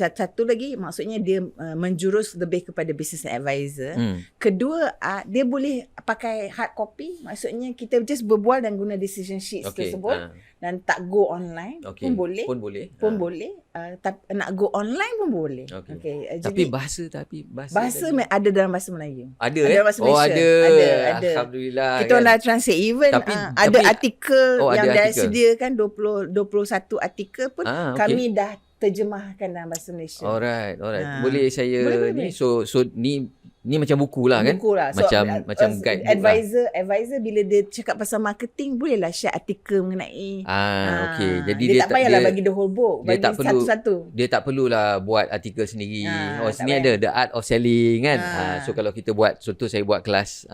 satu lagi maksudnya dia menjurus lebih kepada business advisor. Kedua, dia boleh pakai hard copy, maksudnya kita just berbual dan guna decision sheets tersebut dan tak go online pun boleh. Nak go online pun boleh. Tapi bahasa ada dalam bahasa Melayu. Ada dalam bahasa Malaysia. Ada. Alhamdulillah. Kita dah translate even ada artikel yang dah sediakan 21 artikel pun kami dah terjemahkan dalam bahasa Malaysia. Alright. Boleh saya ni so ni macam buku lah kan? Buku lah. Macam guide advisor bila dia cakap pasal marketing, bolehlah share artikel mengenai. Jadi dia tak payahlah bagi the whole book, bagi satu-satu. Dia tak perlulah buat artikel sendiri. Sini ada The Art of Selling kan. So kalau kita buat, contoh saya buat kelas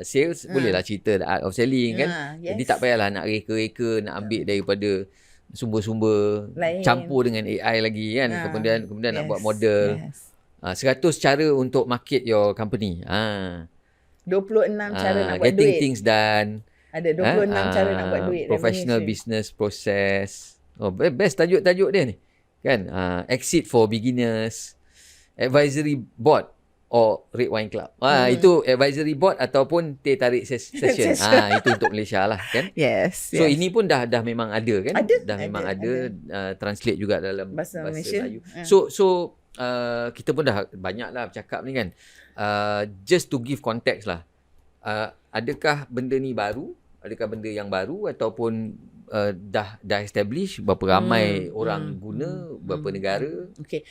sales, bolehlah cerita The Art of Selling kan. Jadi tak payahlah nak reka-reka, nak ambil daripada sumber-sumber lain, campur dengan AI lagi kan. Kemudian nak buat model. 100 cara untuk market your company. 26 cara nak buat getting duit. Things done. Ada 26 cara nak buat duit. Professional business process. Best tajuk-tajuk dia ni. Kan? Exit for beginners. Advisory board or red wine club. Itu advisory board ataupun teh tarik session. Itu untuk Malaysia lah kan. So ini pun dah memang ada kan. Memang ada. Translate juga dalam bahasa Melayu. So kita pun dah banyak lah bercakap ni kan. Just to give context lah. Adakah benda ni baru? Adakah benda yang baru ataupun dah establish? Berapa ramai orang guna? Berapa negara? Okay.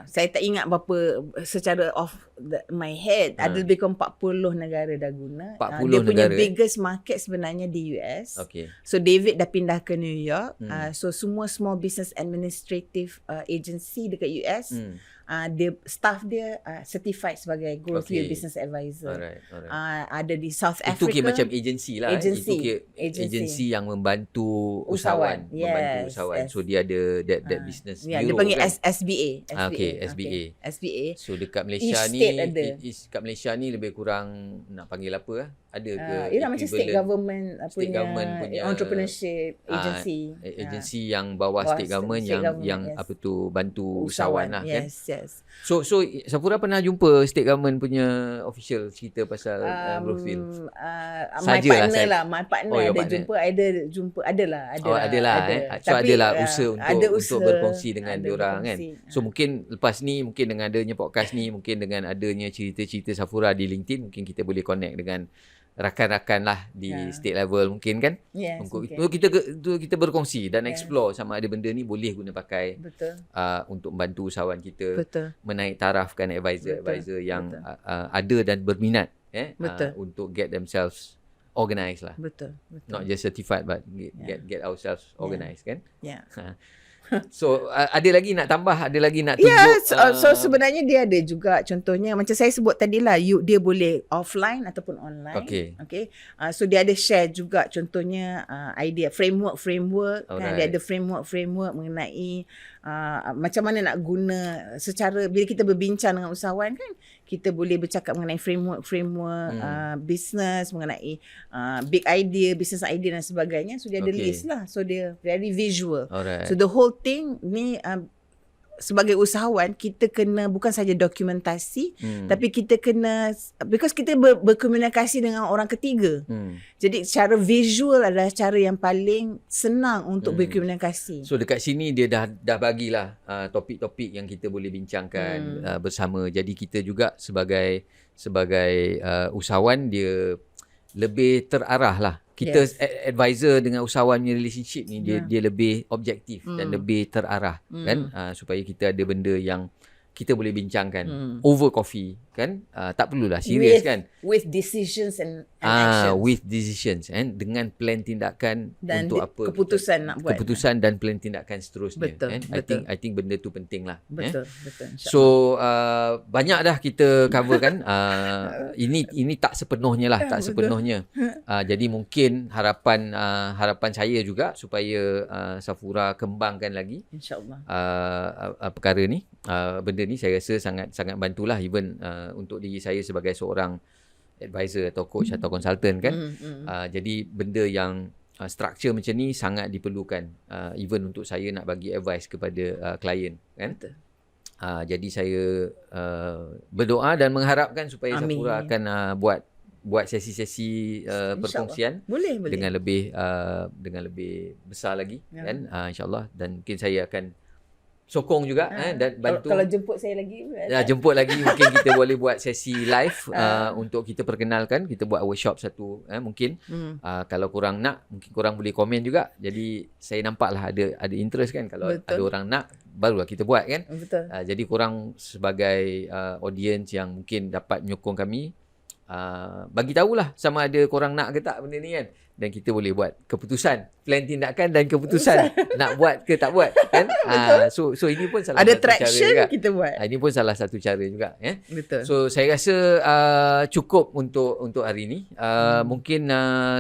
Saya tak ingat berapa secara off my head. Ada lebih kurang 40 negara dah guna. 40 dia punya negara. biggest market sebenarnya di US. Okay. So David dah pindah ke New York. So semua small business administrative agency dekat US, staff dia certified sebagai Growth Field Business Advisor. Alright. Ada di South Itu Africa. macam agency lah. Agency yang membantu usahawan. Membantu usahawan. So dia ada that business bureau. Dia panggil kan? SBA. SBA. So dekat Malaysia kat Malaysia ni lebih kurang nak panggil apa? Ada ke? Macam state government punya entrepreneurship agency. Agency yang bawah state government yang apa tu bantu usahawan lah kan. Yes. So Safura pernah jumpa state government punya official cerita pasal Growth Field? My partner ada jumpa adalah. So adalah usaha untuk berkongsi dengan diorang kan. So mungkin lepas ni, mungkin dengan adanya podcast ni, mungkin dengan adanya cerita-cerita Safura di LinkedIn, mungkin kita boleh connect dengan rakan-rakan lah di state level mungkin kan. Kita berkongsi dan explore sama ada benda ni boleh guna pakai untuk membantu usahawan kita menaik tarafkan advisor yang ada dan berminat untuk get themselves organized lah. Betul. Not just certified but get ourselves organized kan. So ada lagi nak tambah, ada lagi nak tunjuk? So sebenarnya dia ada juga, contohnya macam saya sebut tadi lah, dia boleh offline ataupun online. Okay. So dia ada share juga contohnya idea framework kan, dia ada framework mengenai macam mana nak guna secara, bila kita berbincang dengan usahawan kan, kita boleh bercakap mengenai framework business, mengenai big idea, business idea dan sebagainya. So dia ada list lah. So dia very visual. So the whole thing ni sebagai usahawan kita kena bukan saja dokumentasi, tapi kita kena, because kita berkomunikasi dengan orang ketiga. Jadi cara visual adalah cara yang paling senang untuk berkomunikasi. So dekat sini dia dah bagilah topik-topik yang kita boleh bincangkan bersama. Jadi kita juga sebagai usahawan dia lebih terarah lah. Kita advisor dengan usahawan punya relationship ni dia lebih objektif dan lebih terarah kan, supaya kita ada benda yang kita boleh bincangkan over coffee kan. Tak perlulah serius kan, with decisions and actions. With decisions and dengan plan tindakan dan untuk apa keputusan nak buat, keputusan dan plan tindakan seterusnya. Betul. I think benda tu penting lah. Betul. So banyak dah kita cover kan. Ini tak sepenuhnya lah, tak sepenuhnya. Jadi mungkin harapan saya juga supaya Safura kembangkan lagi InsyaAllah perkara ni. Benda ni saya rasa sangat bantulah even untuk diri saya sebagai seorang advisor atau coach atau consultant kan. Jadi benda yang structure macam ni sangat diperlukan even untuk saya nak bagi advice kepada klien kan. Betul. Jadi saya berdoa dan mengharapkan supaya Amin. Safura akan buat sesi-sesi perkongsian boleh. dengan lebih besar lagi kan, insyaallah, dan mungkin saya akan sokong juga dan bantu. Kalau jemput saya lagi, jemput lagi mungkin kita boleh buat sesi live untuk kita perkenalkan, kita buat workshop satu mungkin. Kalau korang nak, mungkin korang boleh komen juga. Jadi saya nampaklah ada interest kan, kalau ada orang nak barulah kita buat kan. Betul. Jadi korang sebagai audience yang mungkin dapat menyokong kami, bagi tahulah sama ada korang nak ke tak benda ni kan, dan kita boleh buat keputusan, plan tindakan dan keputusan nak buat ke tak buat kan. So ini pun salah ada satu cara juga kita buat. Ini pun salah satu cara juga ya. Betul. So saya rasa cukup untuk hari ini. Mungkin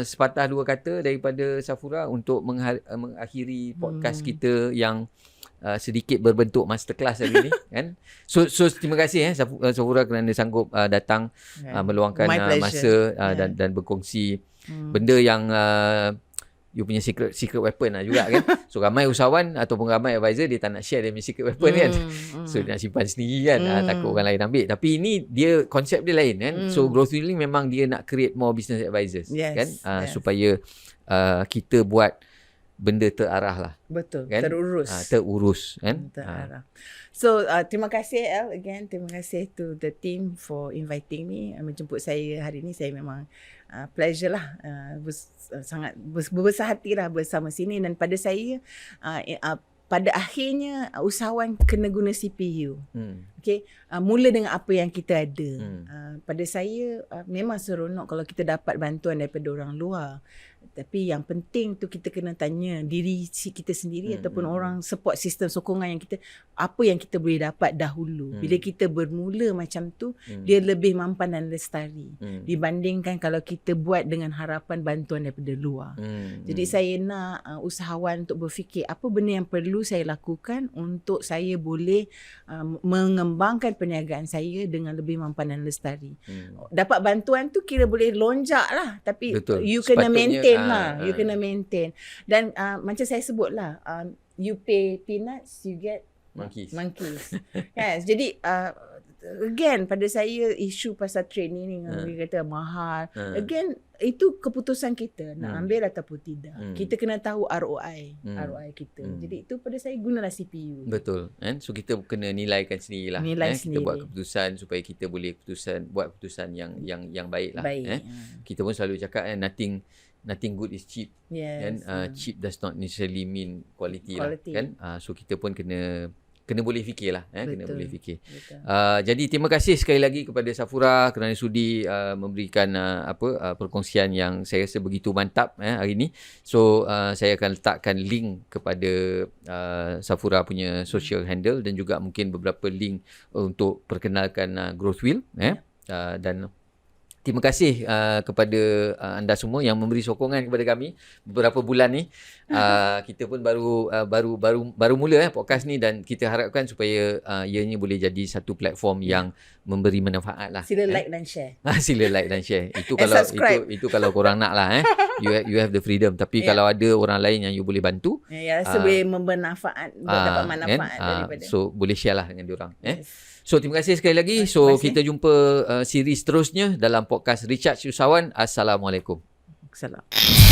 sepatah dua kata daripada Safura untuk mengakhiri podcast kita yang sedikit berbentuk masterclass hari ini kan. So terima kasih Safura kerana sanggup datang meluangkan masa dan berkongsi benda yang you punya secret weapon lah juga kan. So ramai usahawan ataupun ramai advisor dia tak nak share dia punya secret weapon kan. So dia nak simpan sendiri kan, takut orang lain ambil. Tapi ini dia konsep dia lain kan. So growth wheeling memang dia nak create more business advisors kan, supaya kita buat benda terarah lah. Betul, kan? Terurus kan. Terarah. So terima kasih El again. Terima kasih to the team for inviting me, menjemput saya hari ni. Saya memang pleasure lah, sangat berbesar hati lah bersama sini. Dan pada saya pada akhirnya usahawan kena guna CPU. Okay, mula dengan apa yang kita ada. Pada saya memang seronok kalau kita dapat bantuan daripada orang luar. Tapi yang penting tu kita kena tanya diri kita sendiri ataupun orang support system sokongan yang kita, apa yang kita boleh dapat dahulu. Bila kita bermula macam tu, dia lebih mampan dan lestari dibandingkan kalau kita buat dengan harapan bantuan daripada luar. Jadi saya nak usahawan untuk berfikir apa benda yang perlu saya lakukan untuk saya boleh mengembangkan perniagaan saya dengan lebih mampan dan lestari. Dapat bantuan tu kira boleh lonjak lah, tapi betul, you kena maintain lah. You kena maintain. Dan macam saya sebut lah, you pay peanuts, you get monkeys. Yes. Jadi again pada saya isu pasal training ni, dia kata mahal. Again itu keputusan kita nak ambil ataupun tidak. Kita kena tahu ROI kita. Jadi itu pada saya gunalah CPU. Betul kan. So kita kena nilaikan sendirilah. Kita buat keputusan supaya kita boleh buat keputusan yang baik lah. Kita pun selalu cakap nothing good is cheap. Kan? Cheap does not necessarily mean quality. Lah kan. So kita pun kena boleh fikirlah, kena boleh fikir. Jadi terima kasih sekali lagi kepada Safura kerana sudi memberikan perkongsian yang saya rasa begitu mantap hari ini. So saya akan letakkan link kepada Safura punya social handle dan juga mungkin beberapa link untuk perkenalkan Growth Wheel dan terima kasih kepada anda semua yang memberi sokongan kepada kami beberapa bulan ni. Kita pun baru mula podcast ni, dan kita harapkan supaya ianya boleh jadi satu platform yang memberi manfaat lah. Sila like dan share. Sila like dan share. Itu kalau korang nak lah. You have the freedom. Tapi kalau ada orang lain yang you boleh bantu, rasa boleh bermanfaat, dapat manfaat daripada. So boleh share lah dengan diorang. So terima kasih sekali lagi. So kita jumpa siri seterusnya dalam podcast Recharge Usahawan. Assalamualaikum. Assalamualaikum.